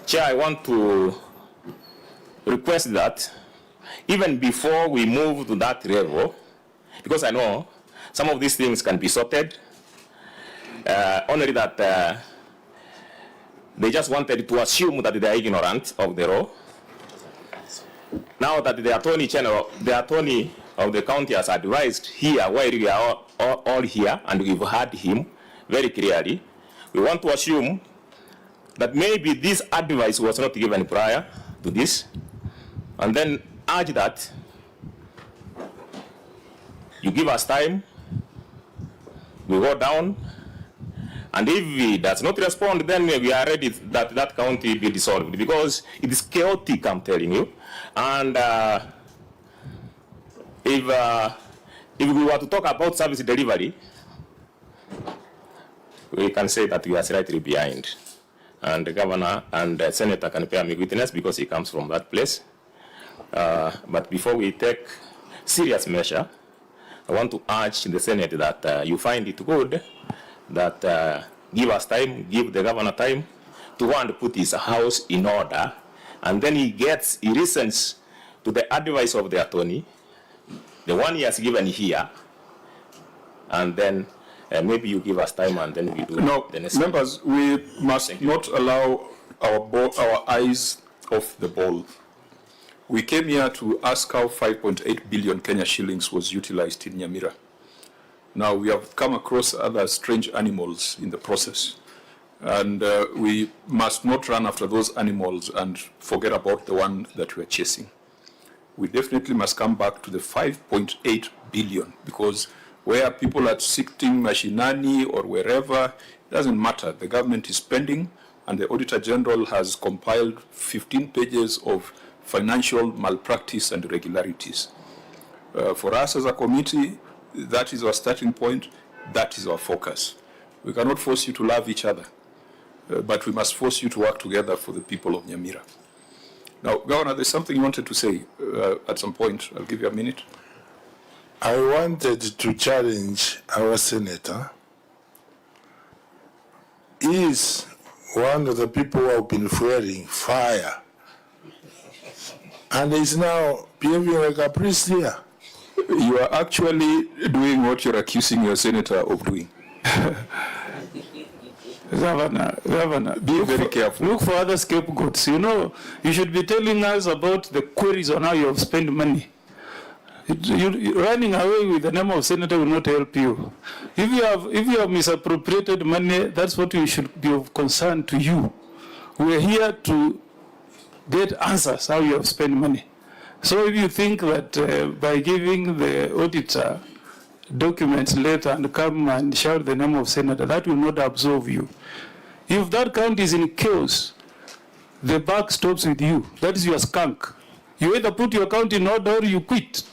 Chair, I want to request that even before we move to that level, because I know some of these things can be sorted, only that they just wanted to assume that they are ignorant of the law. Now that the Attorney General, the Attorney of the county has advised here, while we are all here, and we've heard him very clearly, we want to assume that maybe this advice was not given prior to this, and then urge that you give us time, we go down, and if he does not respond, then we are ready that that county be dissolved, because it is chaotic, I'm telling you. And if we were to talk about service delivery, we can say that we are slightly behind. And the governor and the senator can bear me witness because he comes from that place. But before we take serious measure, I want to urge the Senate that you find it good that give us time, give the governor time to go and put his house in order, and then he listens to the advice of the attorney, the one he has given here, and then maybe you give us time and then we do the next. Members, we must not allow our eyes off the ball. We came here to ask how 5.8 billion Kenya shillings was utilized in Nyamira. Now, we have come across other strange animals in the process, and we must not run after those animals and forget about the one that we are chasing. We definitely must come back to the 5.8 billion, because where people are sitting mashinani or wherever, it doesn't matter. The government is spending, and the Auditor General has compiled 15 pages of financial malpractice and irregularities. For us as a committee, that is our starting point, that is our focus. We cannot force you to love each other. but we must force you to work together for the people of Nyamira. Now, Governor, there's something you wanted to say at some point. I'll give you a minute. I wanted to challenge our senator. He is one of the people who have been fueling fire, and is now behaving like a priest here. You are actually doing what you're accusing your senator of doing. Governor, be very careful. Look for other scapegoats. You know, you should be telling us about the queries on how you have spent money. Running away with the name of senator will not help you. If you have misappropriated money, that's what you should be of concern to you. We are here to get answers how you have spent money. So if you think that by giving the auditor documents later and come and shout the name of senator, that will not absolve you. If that count is in chaos, the buck stops with you. That is your skunk. You either put your account in order or you quit.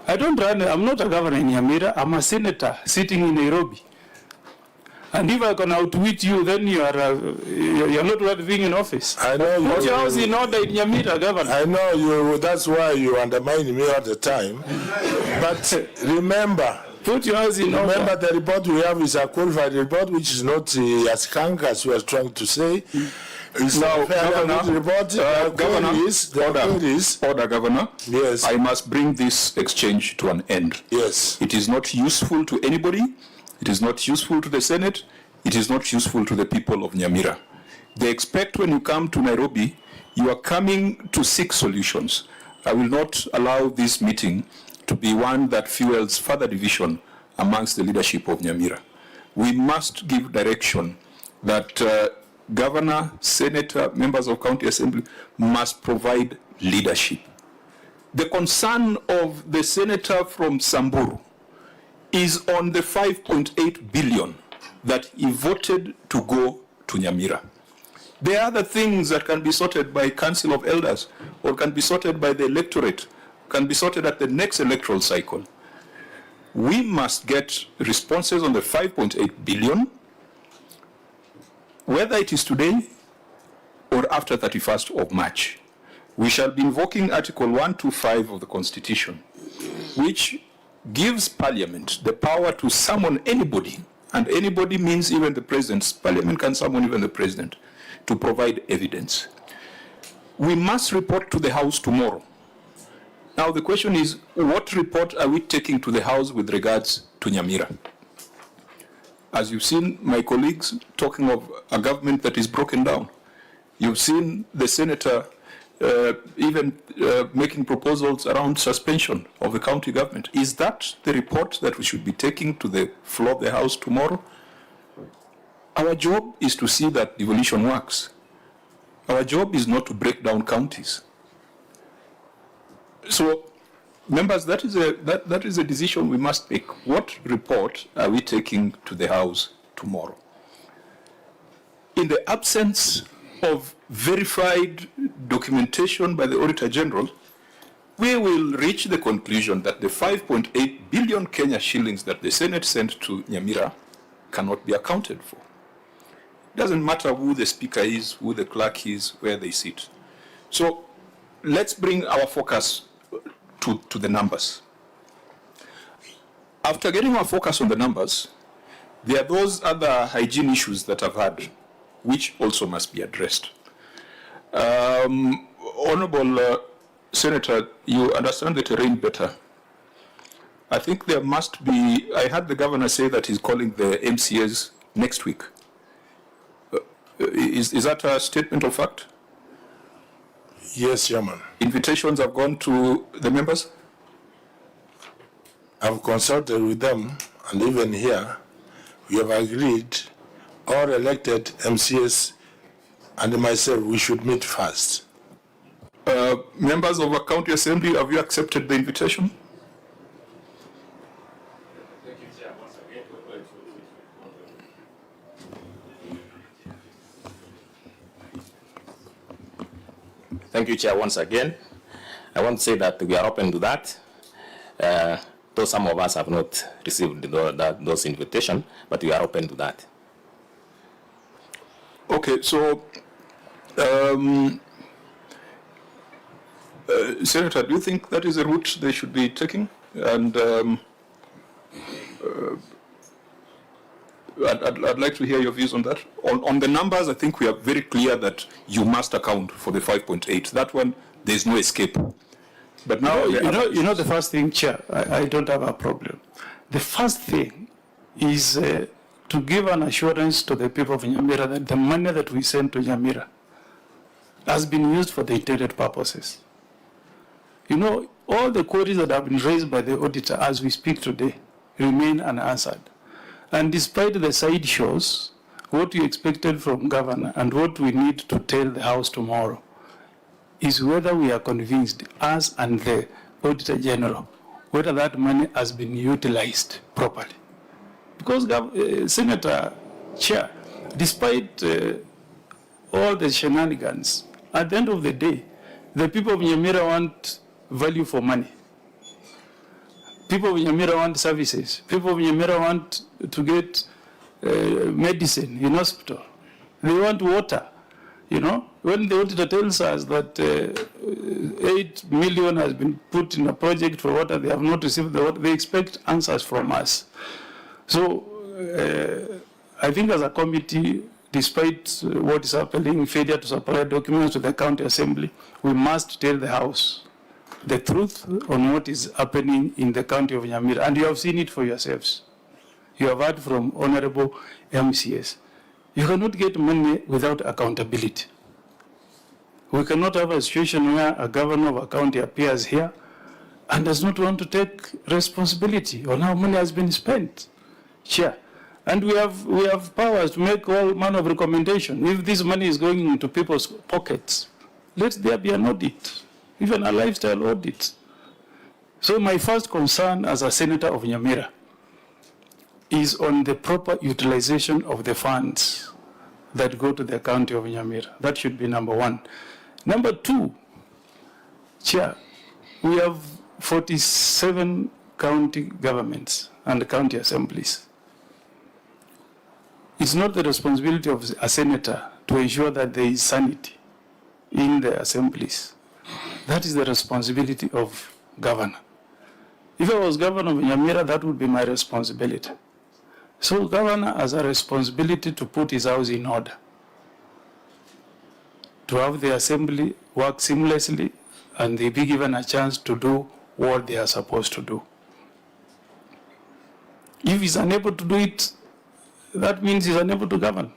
I'm not a governor in Nyamira, I'm a senator sitting in Nairobi. And if I can outwit you, then you're not worth being in office. I know Put your house in order in Nyamira, Governor. I know you. That's why you undermine me all the time. But remember, put your house in order. Remember, the report we have is a qualified report, which is not as skunk as we are trying to say. It's now, Governor, report. Order, Governor. Yes. I must bring this exchange to an end. Yes. It is not useful to anybody. It is not useful to the Senate. It is not useful to the people of Nyamira. They expect when you come to Nairobi, you are coming to seek solutions. I will not allow this meeting to be one that fuels further division amongst the leadership of Nyamira. We must give direction that Governor, Senator, members of County Assembly must provide leadership. The concern of the Senator from Samburu is on the 5.8 billion that he voted to go to Nyamira. There are other things that can be sorted by Council of Elders or can be sorted by the electorate, can be sorted at the next electoral cycle. We must get responses on the 5.8 billion, whether it is today or after 31st of March. We shall be invoking Article 125 of the Constitution, which gives Parliament the power to summon anybody, and anybody means even the President. Parliament can summon even the President to provide evidence. We must report to the House tomorrow. Now the question is, what report are we taking to the House with regards to Nyamira? As you've seen my colleagues talking of a government that is broken down. You've seen the Senator even making proposals around suspension of the county government. Is that the report that we should be taking to the floor of the House tomorrow? Our job is to see that devolution works. Our job is not to break down counties. So, members, that is a decision we must make. What report are we taking to the House tomorrow? In the absence of verified documentation by the Auditor General, we will reach the conclusion that the 5.8 billion Kenya shillings that the Senate sent to Nyamira cannot be accounted for. It doesn't matter who the Speaker is, who the clerk is, where they sit. So let's bring our focus to the numbers. After getting our focus on the numbers, there are those other hygiene issues that I've had, which also must be addressed. Honorable Senator, you understand the terrain better. I think there must be, I heard the governor say that he's calling the MCAs next week. Is that a statement of fact? Yes, Chairman. Invitations have gone to the members? I've consulted with them, and even here, we have agreed, all elected MCAs and myself, we should meet first. Members of a county assembly, have you accepted the invitation? Thank you, Chair, once again. I want to say that we are open to that. Though some of us have not received those invitations, but we are open to that. Okay, so, Senator, do you think that is the route they should be taking? And I'd like to hear your views on that. On the numbers, I think we are very clear that you must account for the 5.8. That one, there's no escape. But now, you know the first thing, Chair, I don't have a problem. The first thing is to give an assurance to the people of Nyamira that the money that we send to Nyamira has been used for the intended purposes. You know, all the queries that have been raised by the auditor as we speak today remain unanswered. And despite the side shows, what we expected from governor and what we need to tell the House tomorrow is whether we are convinced, us and the Auditor General, whether that money has been utilized properly. Because Senator Chair, despite all the shenanigans, at the end of the day, the people of Nyamira want value for money. People of Nyamira want services. People of Nyamira want to get medicine in hospital. They want water. You know, when the auditor tells us that 8 million has been put in a project for water, they have not received the water, they expect answers from us. So I think as a committee, despite what is happening, failure to supply documents to the county assembly, we must tell the House the truth on what is happening in the county of Nyamira. And you have seen it for yourselves. You have heard from honorable MCS. You cannot get money without accountability. We cannot have a situation where a governor of a county appears here and does not want to take responsibility on how money has been spent. Sure. And we have powers to make all manner of recommendation. If this money is going into people's pockets, let there be an audit, even a lifestyle audit. So my first concern as a senator of Nyamira is on the proper utilization of the funds that go to the county of Nyamira. That should be number one. Number two, Chair, we have 47 county governments and county assemblies. It's not the responsibility of a senator to ensure that there is sanity in the assemblies. That is the responsibility of governor. If I was governor of Nyamira, that would be my responsibility. So governor has a responsibility to put his house in order, to have the assembly work seamlessly and they be given a chance to do what they are supposed to do. If he's unable to do it, that means he's unable to govern.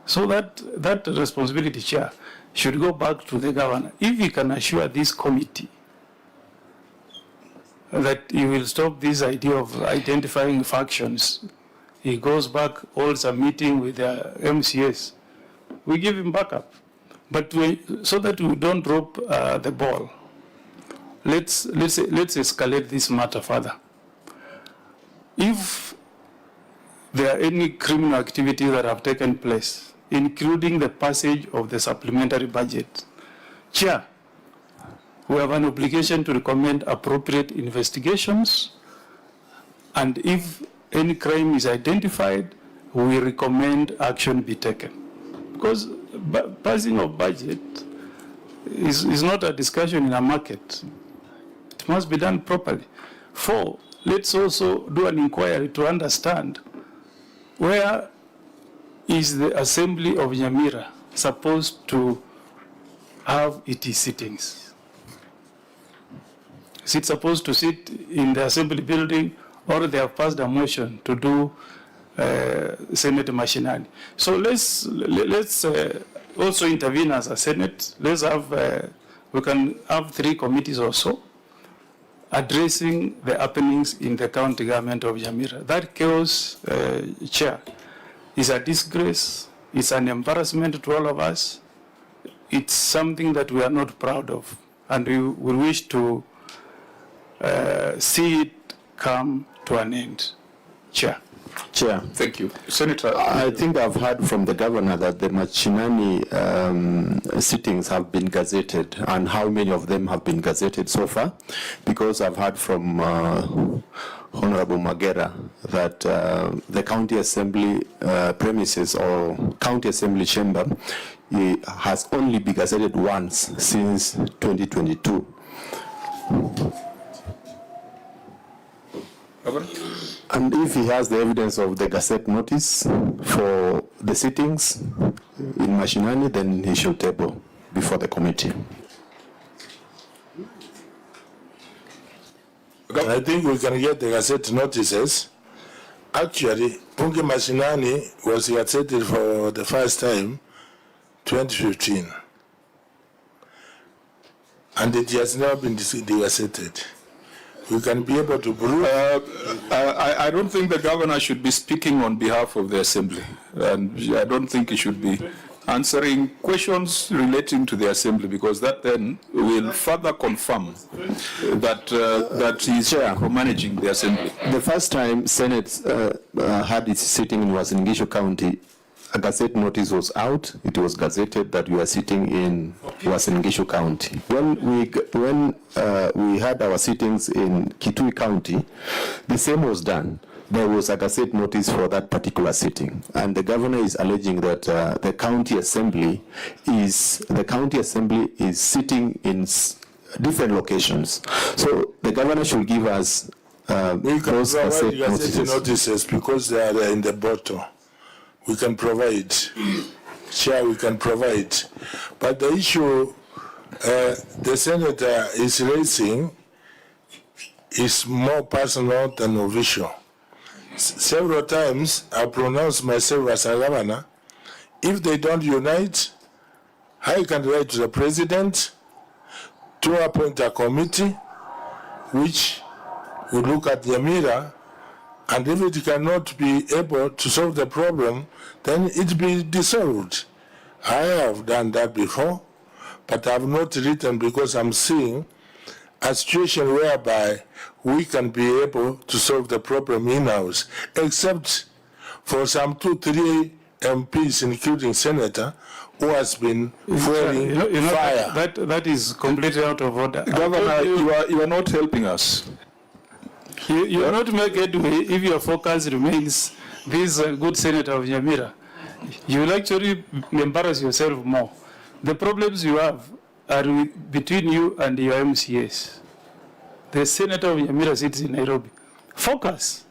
So that responsibility, Chair, should go back to the governor. If he can assure this committee that he will stop this idea of identifying factions, he goes back, holds a meeting with the MCS, we give him backup. But so that we don't drop the ball, let's escalate this matter further. If there are any criminal activities that have taken place, including the passage of the supplementary budget, Chair, we have an obligation to recommend appropriate investigations, and if any crime is identified, we recommend action be taken. Because passing of budget is not a discussion in a market. It must be done properly. Four, let's also do an inquiry to understand where is the Assembly of Nyamira supposed to have its sittings. Is it supposed to sit in the Assembly building, or they have passed a motion to do Senate machinery? So let's also intervene as a Senate. Let's have, we can have 3 committees or so addressing the happenings in the county government of Nyamira. That chaos, Chair, is a disgrace. It's an embarrassment to all of us. It's something that we are not proud of, and we wish to see it come to an end. Chair. Chair. Thank you. Senator. I think I've heard from the governor that the Machinani sittings have been gazetted, and how many of them have been gazetted so far, because I've heard from Honorable Magera that the county assembly premises or county assembly chamber has only been gazetted once since 2022. And if he has the evidence of the gazette notice for the sittings in Mashinani, then he should table before the committee. I think we can get the gazette notices. Actually, Pungi Mashinani was gazetted for the first time 2015. And it has never been gazetted. We can be able to prove. I don't think the governor should be speaking on behalf of the assembly, and I don't think he should be answering questions relating to the assembly, because that then will further confirm that that he's managing the assembly. The first time Senate had its sitting in Uasin Gishu County, a gazette notice was out. It was gazetted that we are sitting in Uasin Gishu County. When we had our sittings in Kitui County, the same was done. There was a gazette notice for that particular sitting, and the governor is alleging that the county assembly is sitting in different locations. So the governor should give us we can those provide gazette notices because they are in the bottle. We can provide. Chair, we can provide. But the issue the senator is raising is more personal than official. Several times I pronounced myself as a governor. If they don't unite, I can write to the president to appoint a committee which will look at Nyamira, and if it cannot be able to solve the problem, then it be dissolved. I have done that before, but I have not written because I'm seeing a situation whereby we can be able to solve the problem in-house, except for some 2-3 MPs, including Senator, who has been fueling fire. That is completely out of order. Governor, you are not helping us. You will not make headway if your focus remains this good senator of Nyamira. You will actually embarrass yourself more. The problems you have are between you and your MCAs. The senator of Nyamira sits in Nairobi. Focus.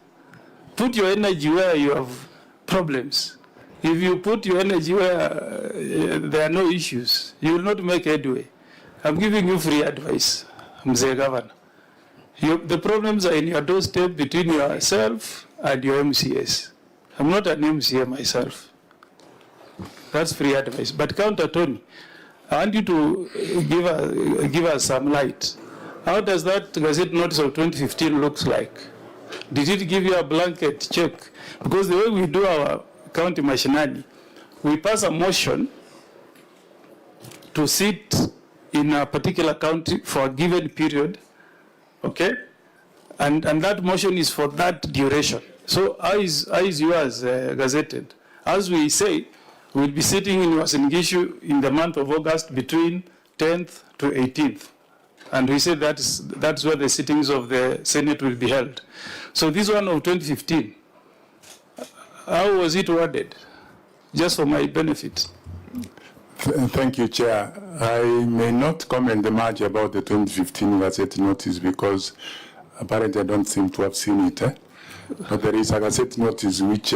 Put your energy where you have problems. If you put your energy where there are no issues, you will not make headway. I'm giving you free advice, Mzee Governor. The problems are in your doorstep between yourself and your MCAs. I'm not an MCA myself. That's free advice. But Counter Tony, I want you to give us some light. How does that Gazette notice of 2015 looks like? Did it give you a blanket check? Because the way we do our county machinani, we pass a motion to sit in a particular county for a given period, okay? And that motion is for that duration. So how is yours gazetted? As we say, we'll be sitting in Uasin Gishu in the month of August between 10th to 18th. And we said that's where the sittings of the Senate will be held. So this one of 2015, how was it worded? Just for my benefit. Thank you, Chair. I may not comment much about the 2015 Gazette notice because apparently I don't seem to have seen it. But there is a Gazette notice which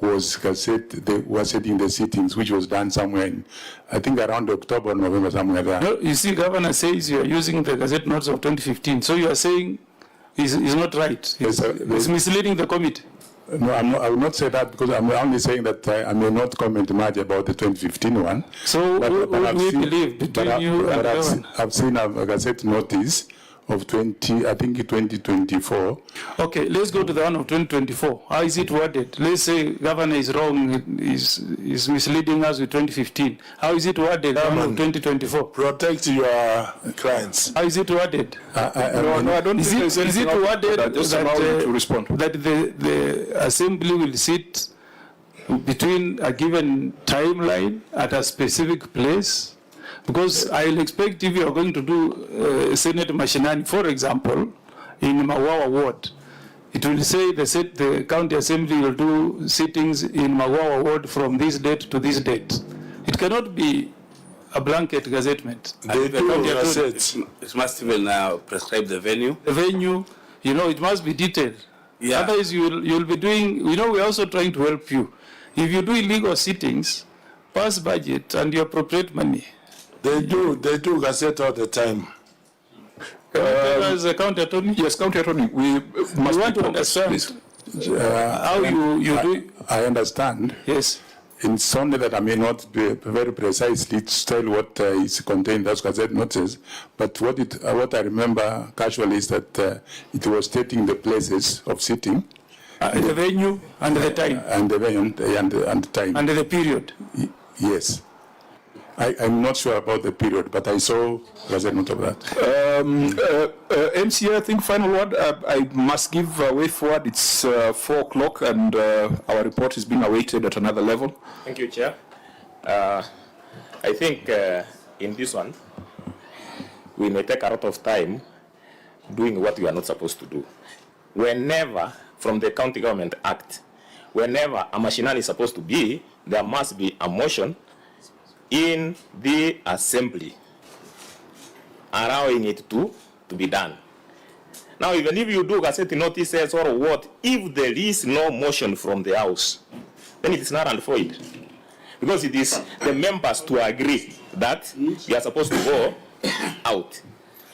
was setting the sittings, which was done somewhere in, I think around October, November, somewhere there. No, you see, Governor says you are using the Gazette notes of 2015. So you are saying is not right. It's misleading the committee. No, I will not say that because I'm only saying that I may not comment much about the 2015 one. So we believe between you and the governor. I've seen a Gazette notice of 2024. Okay, let's go to the one of 2024. How is it worded? Let's say governor is wrong, is misleading us with 2015. How is it worded, the one of 2024? Protect your clients. How is it worded? No, I don't think there's Is it anything worded that just allow you to respond. that the assembly will sit between a given timeline at a specific place? Because I'll expect if you are going to do Senate Mashinani, for example, in Mawawa ward, it will say the county assembly will do sittings in Mawawa ward from this date to this date. It cannot be a blanket gazettement. They do it must even prescribe the venue. The venue, it must be detailed. Yeah. Otherwise you'll be doing, we're also trying to help you. If you do illegal sittings, pass budget and you appropriate money. They do gazette all the time. As a county attorney? Yes, county attorney. We must want to understand how you do it. I understand. Yes. It's only that I may not be very precisely tell what is contained in those gazette notices, but what I remember casually is that it was stating the places of sitting. The venue and the time. And the venue and the time. And the period. Yes. I'm not sure about the period, but I saw gazette note of that. MCA, I think final word. I must give way forward. It's 4 o'clock and our report is being awaited at another level. Thank you, Chair. I think in this one, we may take a lot of time doing what we are not supposed to do. Whenever, from the County Government Act, whenever a machinani is supposed to be, there must be a motion in the assembly allowing it to be done. Now, even if you do gazette notices or what, if there is no motion from the House, then it is not and void. Because it is the members to agree that we are supposed to go out.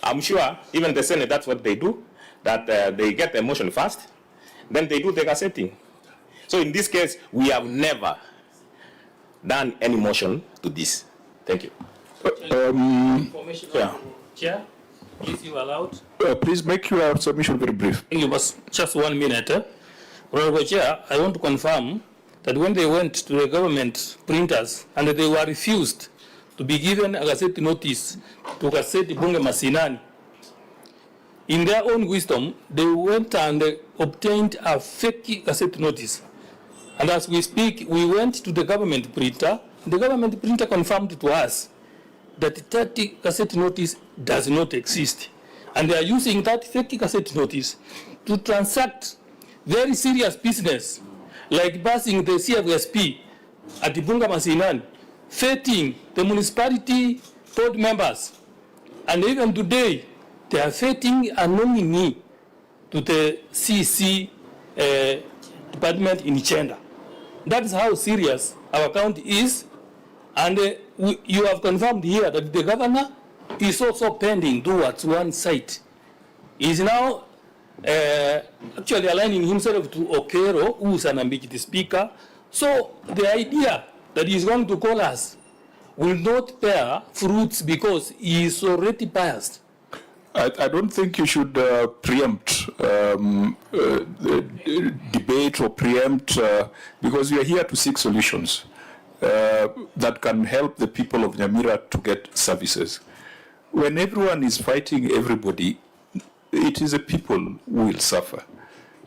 I'm sure even the Senate, that's what they do, that they get the motion first, then they do the gazetting. So in this case, we have never done any motion to this. Thank you. Yeah. Chair, is you allowed? Please make your submission very brief. Thank you, but just 1 minute. Honorable Chair, I want to confirm that when they went to the government printers and they were refused to be given a gazette notice to Gazette Bunge Masinani, in their own wisdom, they went and obtained a fake gazette notice. And as we speak, we went to the government printer. The government printer confirmed to us that 30 gazette notice does not exist. And they are using that fake gazette notice to transact very serious business, like busing the CFSP at the Bunga Masinani, feting the municipality board members. And even today, they are feting a nominee to the CC department in Chenda. That is how serious our county is, and you have confirmed here that the governor is also pending towards one site. He is now actually aligning himself to Okero, who is an ambiguity speaker. So the idea that he is going to call us will not bear fruits because he is already biased. I don't think you should preempt debate or preempt because we are here to seek solutions that can help the people of Nyamira to get services. When everyone is fighting everybody, it is the people who will suffer.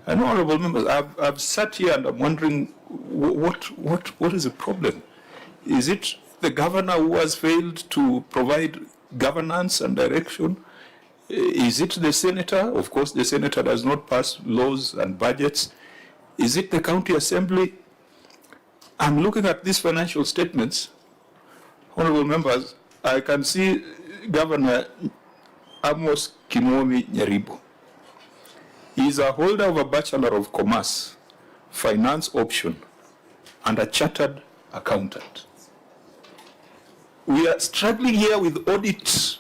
And honorable members, I've sat here and I'm wondering what is the problem? Is it the governor who has failed to provide governance and direction? Is it the senator? Of course, the senator does not pass laws and budgets. Is it the county assembly? I'm looking at these financial statements. Honorable members, I can see Governor Amos Kimomi Nyaribo. He is a holder of a Bachelor of Commerce, Finance option, and a chartered accountant. We are struggling here with audit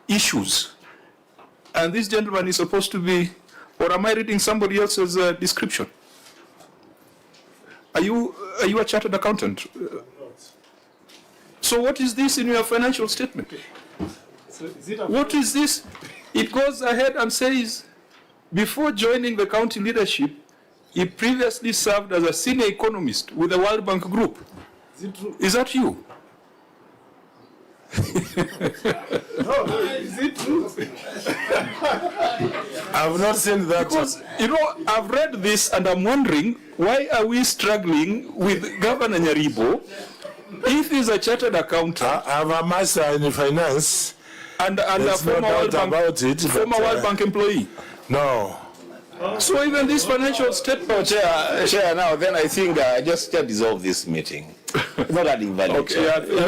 issues. And this gentleman is supposed to be, or am I reading somebody else's description? Are you a chartered accountant? So what is this in your financial statement? What is this? It goes ahead and says, before joining the county leadership, he previously served as a senior economist with the World Bank Group. Is it true? Is that you? No, is it true? I've not seen that. Because, you know, I've read this and I'm wondering, why are we struggling with Governor Nyaribo if he's a chartered accountant? I have a master in finance. And a former World Bank employee? No. So even this financial statement... Chair, now then I think just dissolve this meeting. Not adding value. Okay,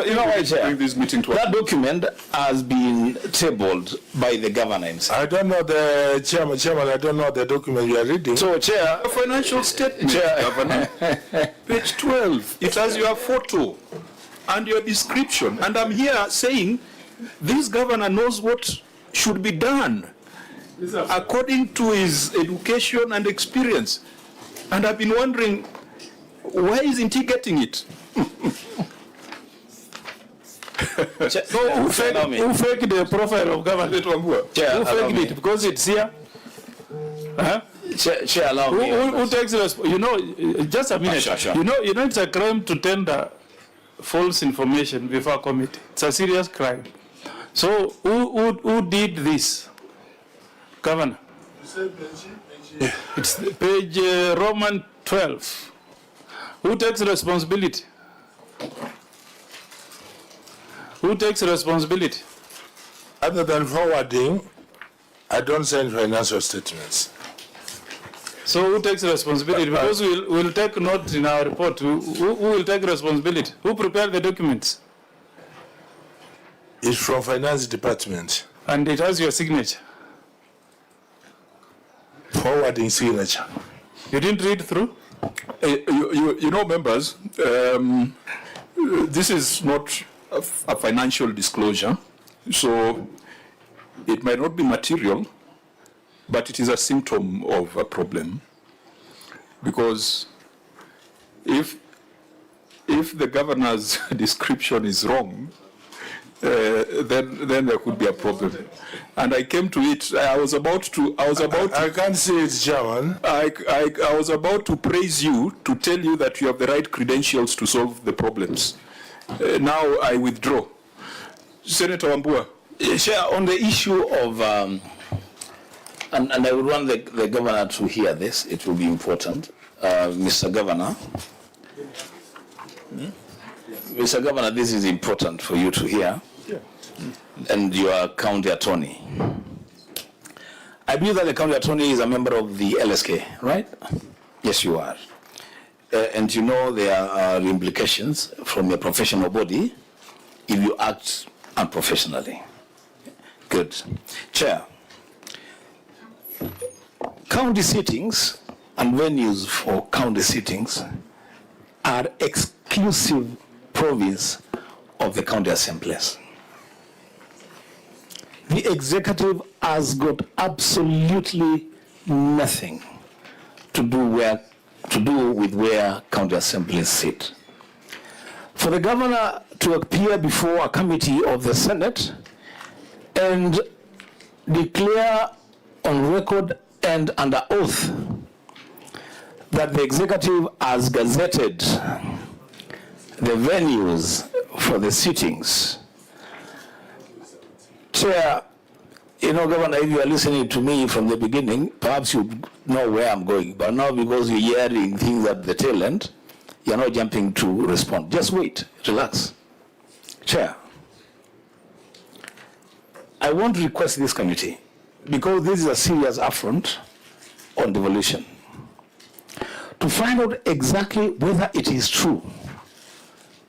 you know why, Chair? Bring this meeting to that document has been tabled by the governor himself. I don't know the chairman, I don't know the document you are reading. So, Chair... A financial statement, Governor. Page 12, it has your photo and your description. And I'm here saying, this governor knows what should be done according to his education and experience. And I've been wondering, why isn't he getting it? So who faked the profile of government? Who faked it? Because it's here. Huh? Chair, allow me. Who takes the you know, just a minute. Sure. You know, it's a crime to tender false information before a committee. It's a serious crime. So who did this? Governor. It's page Roman 12. Who takes responsibility? Who takes responsibility? Other than forwarding, I don't send financial statements. So who takes responsibility? Because we'll take note in our report. Who will take responsibility? Who prepared the documents? It's from finance department. And it has your signature. Forwarding signature. You didn't read through? You know, members, this is not a financial disclosure, so it might not be material, but it is a symptom of a problem. Because if the governor's description is wrong, then there could be a problem. And I came to it. I can't see it, Chairman. I was about to praise you, to tell you that you have the right credentials to solve the problems. Now I withdraw. Senator Wambua. Chair, on the issue of, and I would want the governor to hear this, it will be important. Mr. Governor. Mr. Governor, this is important for you to hear. Yeah. And your county attorney. I believe that the county attorney is a member of the LSK, right? Yes, you are. And you know there are implications from your professional body if you act unprofessionally. Good. Chair, county sittings and venues for county sittings are exclusive province of the county assemblies. The executive has got absolutely nothing to do with where county assemblies sit. For the governor to appear before a committee of the Senate and declare on record and under oath that the executive has gazetted the venues for the sittings. Chair, you know, Governor, if you are listening to me from the beginning, perhaps you know where I'm going. But now because you're hearing things at the tail end, you're not jumping to respond. Just wait, relax. Chair, I want to request this committee, because this is a serious affront on devolution, to find out exactly whether it is true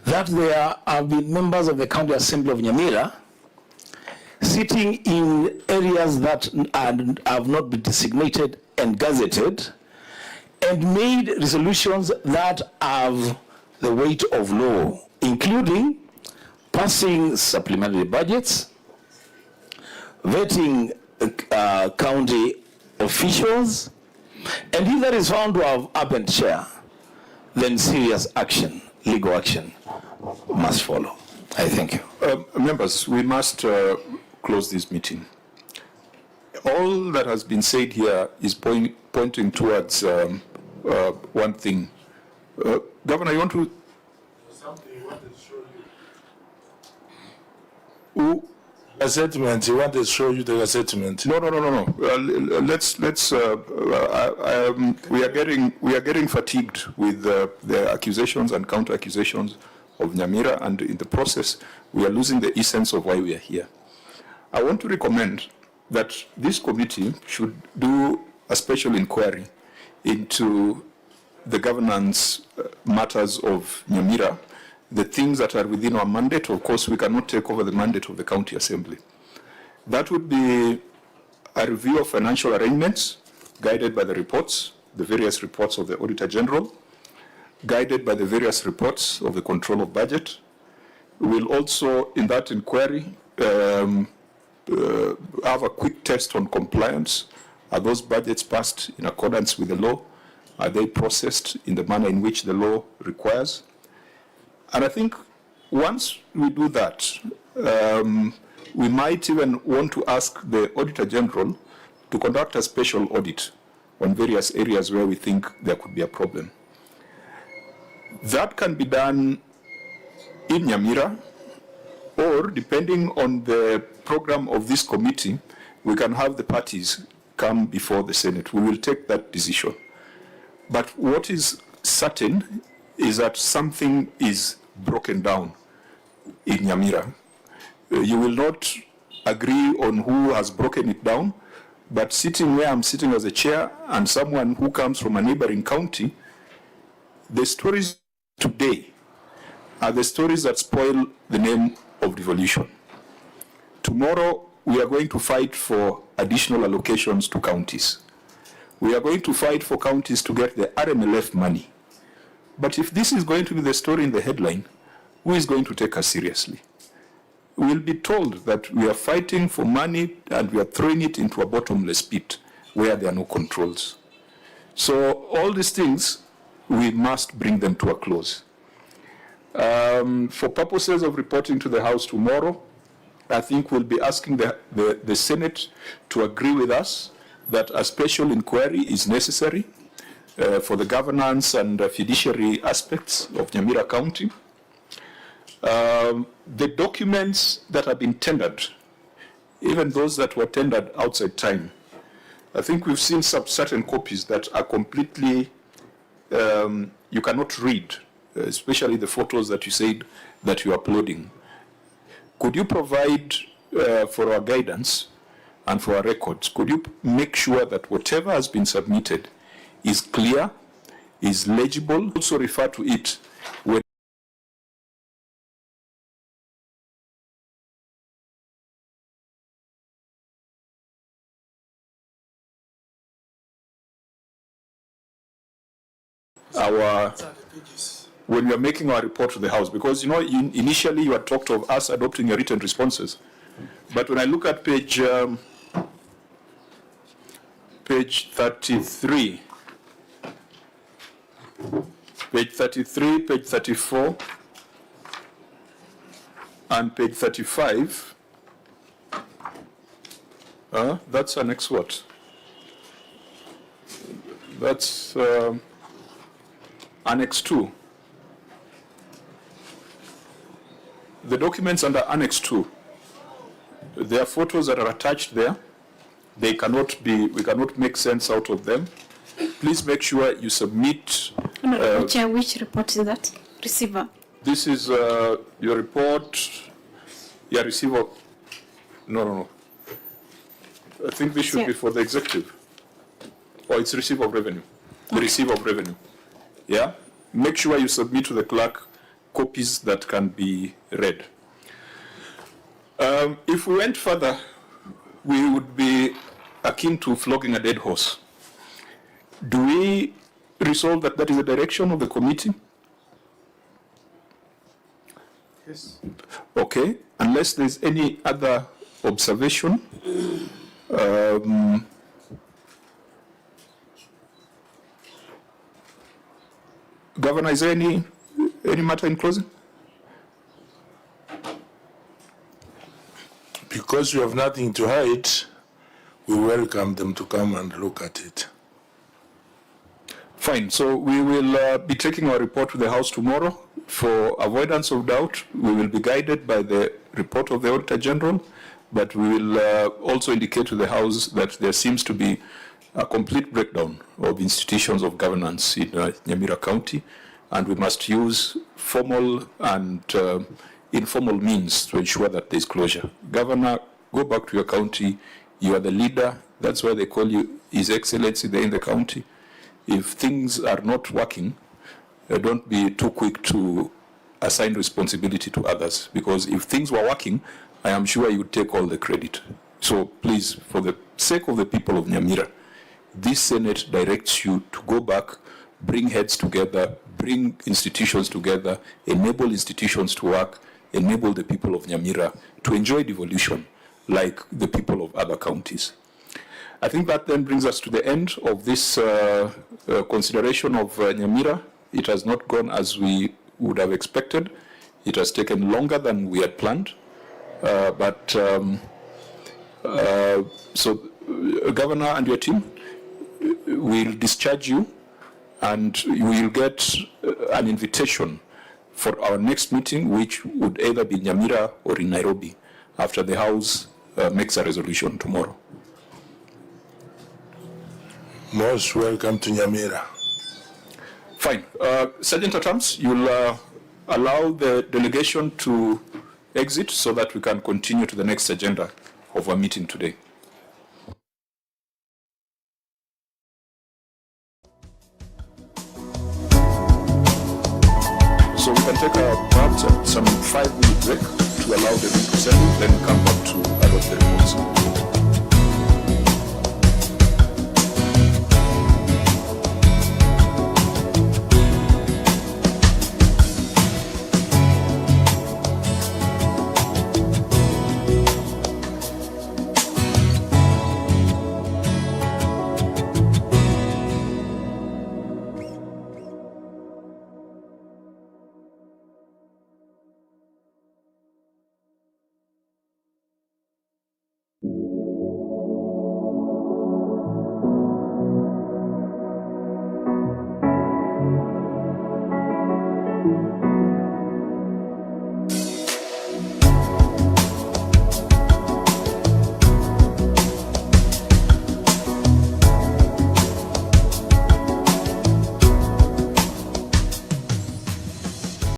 that there have been members of the County Assembly of Nyamira sitting in areas that have not been designated and gazetted and made resolutions that have the weight of law, including passing supplementary budgets, vetting county officials, and if that is found to have happened, Chair, then serious action, legal action, must follow. I thank you. Members, we must close this meeting. all that has been said here is pointing towards one thing. Governor, you want to? Something he wanted to show you. A settlement. He wanted to show you the settlement. No. We are getting fatigued with the accusations and counter accusations of Nyamira, and in the process, we are losing the essence of why we are here. I want to recommend that this committee should do a special inquiry into the governance matters of Nyamira, the things that are within our mandate. Of course, we cannot take over the mandate of the county assembly. That would be a review of financial arrangements guided by the reports, the various reports of the Auditor General, guided by the various reports of the control of budget. We will also, in that inquiry, have a quick test on compliance. Are those budgets passed in accordance with the law? Are they processed in the manner in which the law requires? And I think once we do that, we might even want to ask the Auditor General to conduct a special audit on various areas where we think there could be a problem. That can be done in Nyamira, or depending on the program of this committee, we can have the parties come before the Senate. We will take that decision. But what is certain is that something is broken down in Nyamira. You will not agree on who has broken it down, but sitting where I'm sitting as a chair and someone who comes from a neighboring county, the stories today are the stories that spoil the name of devolution. Tomorrow, we are going to fight for additional allocations to counties. We are going to fight for counties to get the RMLF money. But if this is going to be the story in the headline, who is going to take us seriously? We will be told that we are fighting for money and we are throwing it into a bottomless pit where there are no controls. So all these things, we must bring them to a close. For purposes of reporting to the House tomorrow, I think we'll be asking the Senate to agree with us that a special inquiry is necessary for the governance and fiduciary aspects of Nyamira County. The documents that have been tendered, even those that were tendered outside time, I think we've seen some certain copies that are completely, you cannot read, especially the photos that you said that you're uploading. Could you provide for our guidance and for our records, could you make sure that whatever has been submitted is clear, is legible? Also refer to it when when we are making our report to the House, because initially you had talked of us adopting your written responses, but when I look at page 33, page 34, and page 35, that's Annex what? That's Annex 2. The documents under Annex 2, there are photos that are attached there. They cannot be, we cannot make sense out of them. Please make sure you submit. Chair, which report is that? Receiver. This is your report. Yeah, receiver. No. I think this should be for the executive. Or it's receiver of revenue. The receiver of revenue. Yeah? Make sure you submit to the clerk copies that can be read. If we went further, we would be akin to flogging a dead horse. Do we resolve that that is the direction of the committee? Yes. Okay, unless there's any other observation. Governor, is there any matter in closing? Because you have nothing to hide, we welcome them to come and look at it. Fine. So we will be taking our report to the House tomorrow. For avoidance of doubt, we will be guided by the report of the Auditor General, but we will also indicate to the House that there seems to be a complete breakdown of institutions of governance in Nyamira County, and we must use formal and informal means to ensure that there is closure. Governor, go back to your county. You are the leader. That's why they call you His Excellency there in the county. If things are not working, don't be too quick to assign responsibility to others, because if things were working, I am sure you would take all the credit. So please, for the sake of the people of Nyamira, this Senate directs you to go back, bring heads together, bring institutions together, enable institutions to work, enable the people of Nyamira to enjoy devolution like the people of other counties. I think that then brings us to the end of this consideration of Nyamira. It has not gone as we would have expected. It has taken longer than we had planned. So, Governor and your team will discharge you, and you will get an invitation for our next meeting, which would either be in Nyamira or in Nairobi, after the House makes a resolution tomorrow. Most welcome to Nyamira. Fine. Sergeant at Arms, you'll allow the delegation to exit so that we can continue to the next agenda of our meeting today. So we can take perhaps some 5-minute break to allow them to settle, then come back to adopt the reports.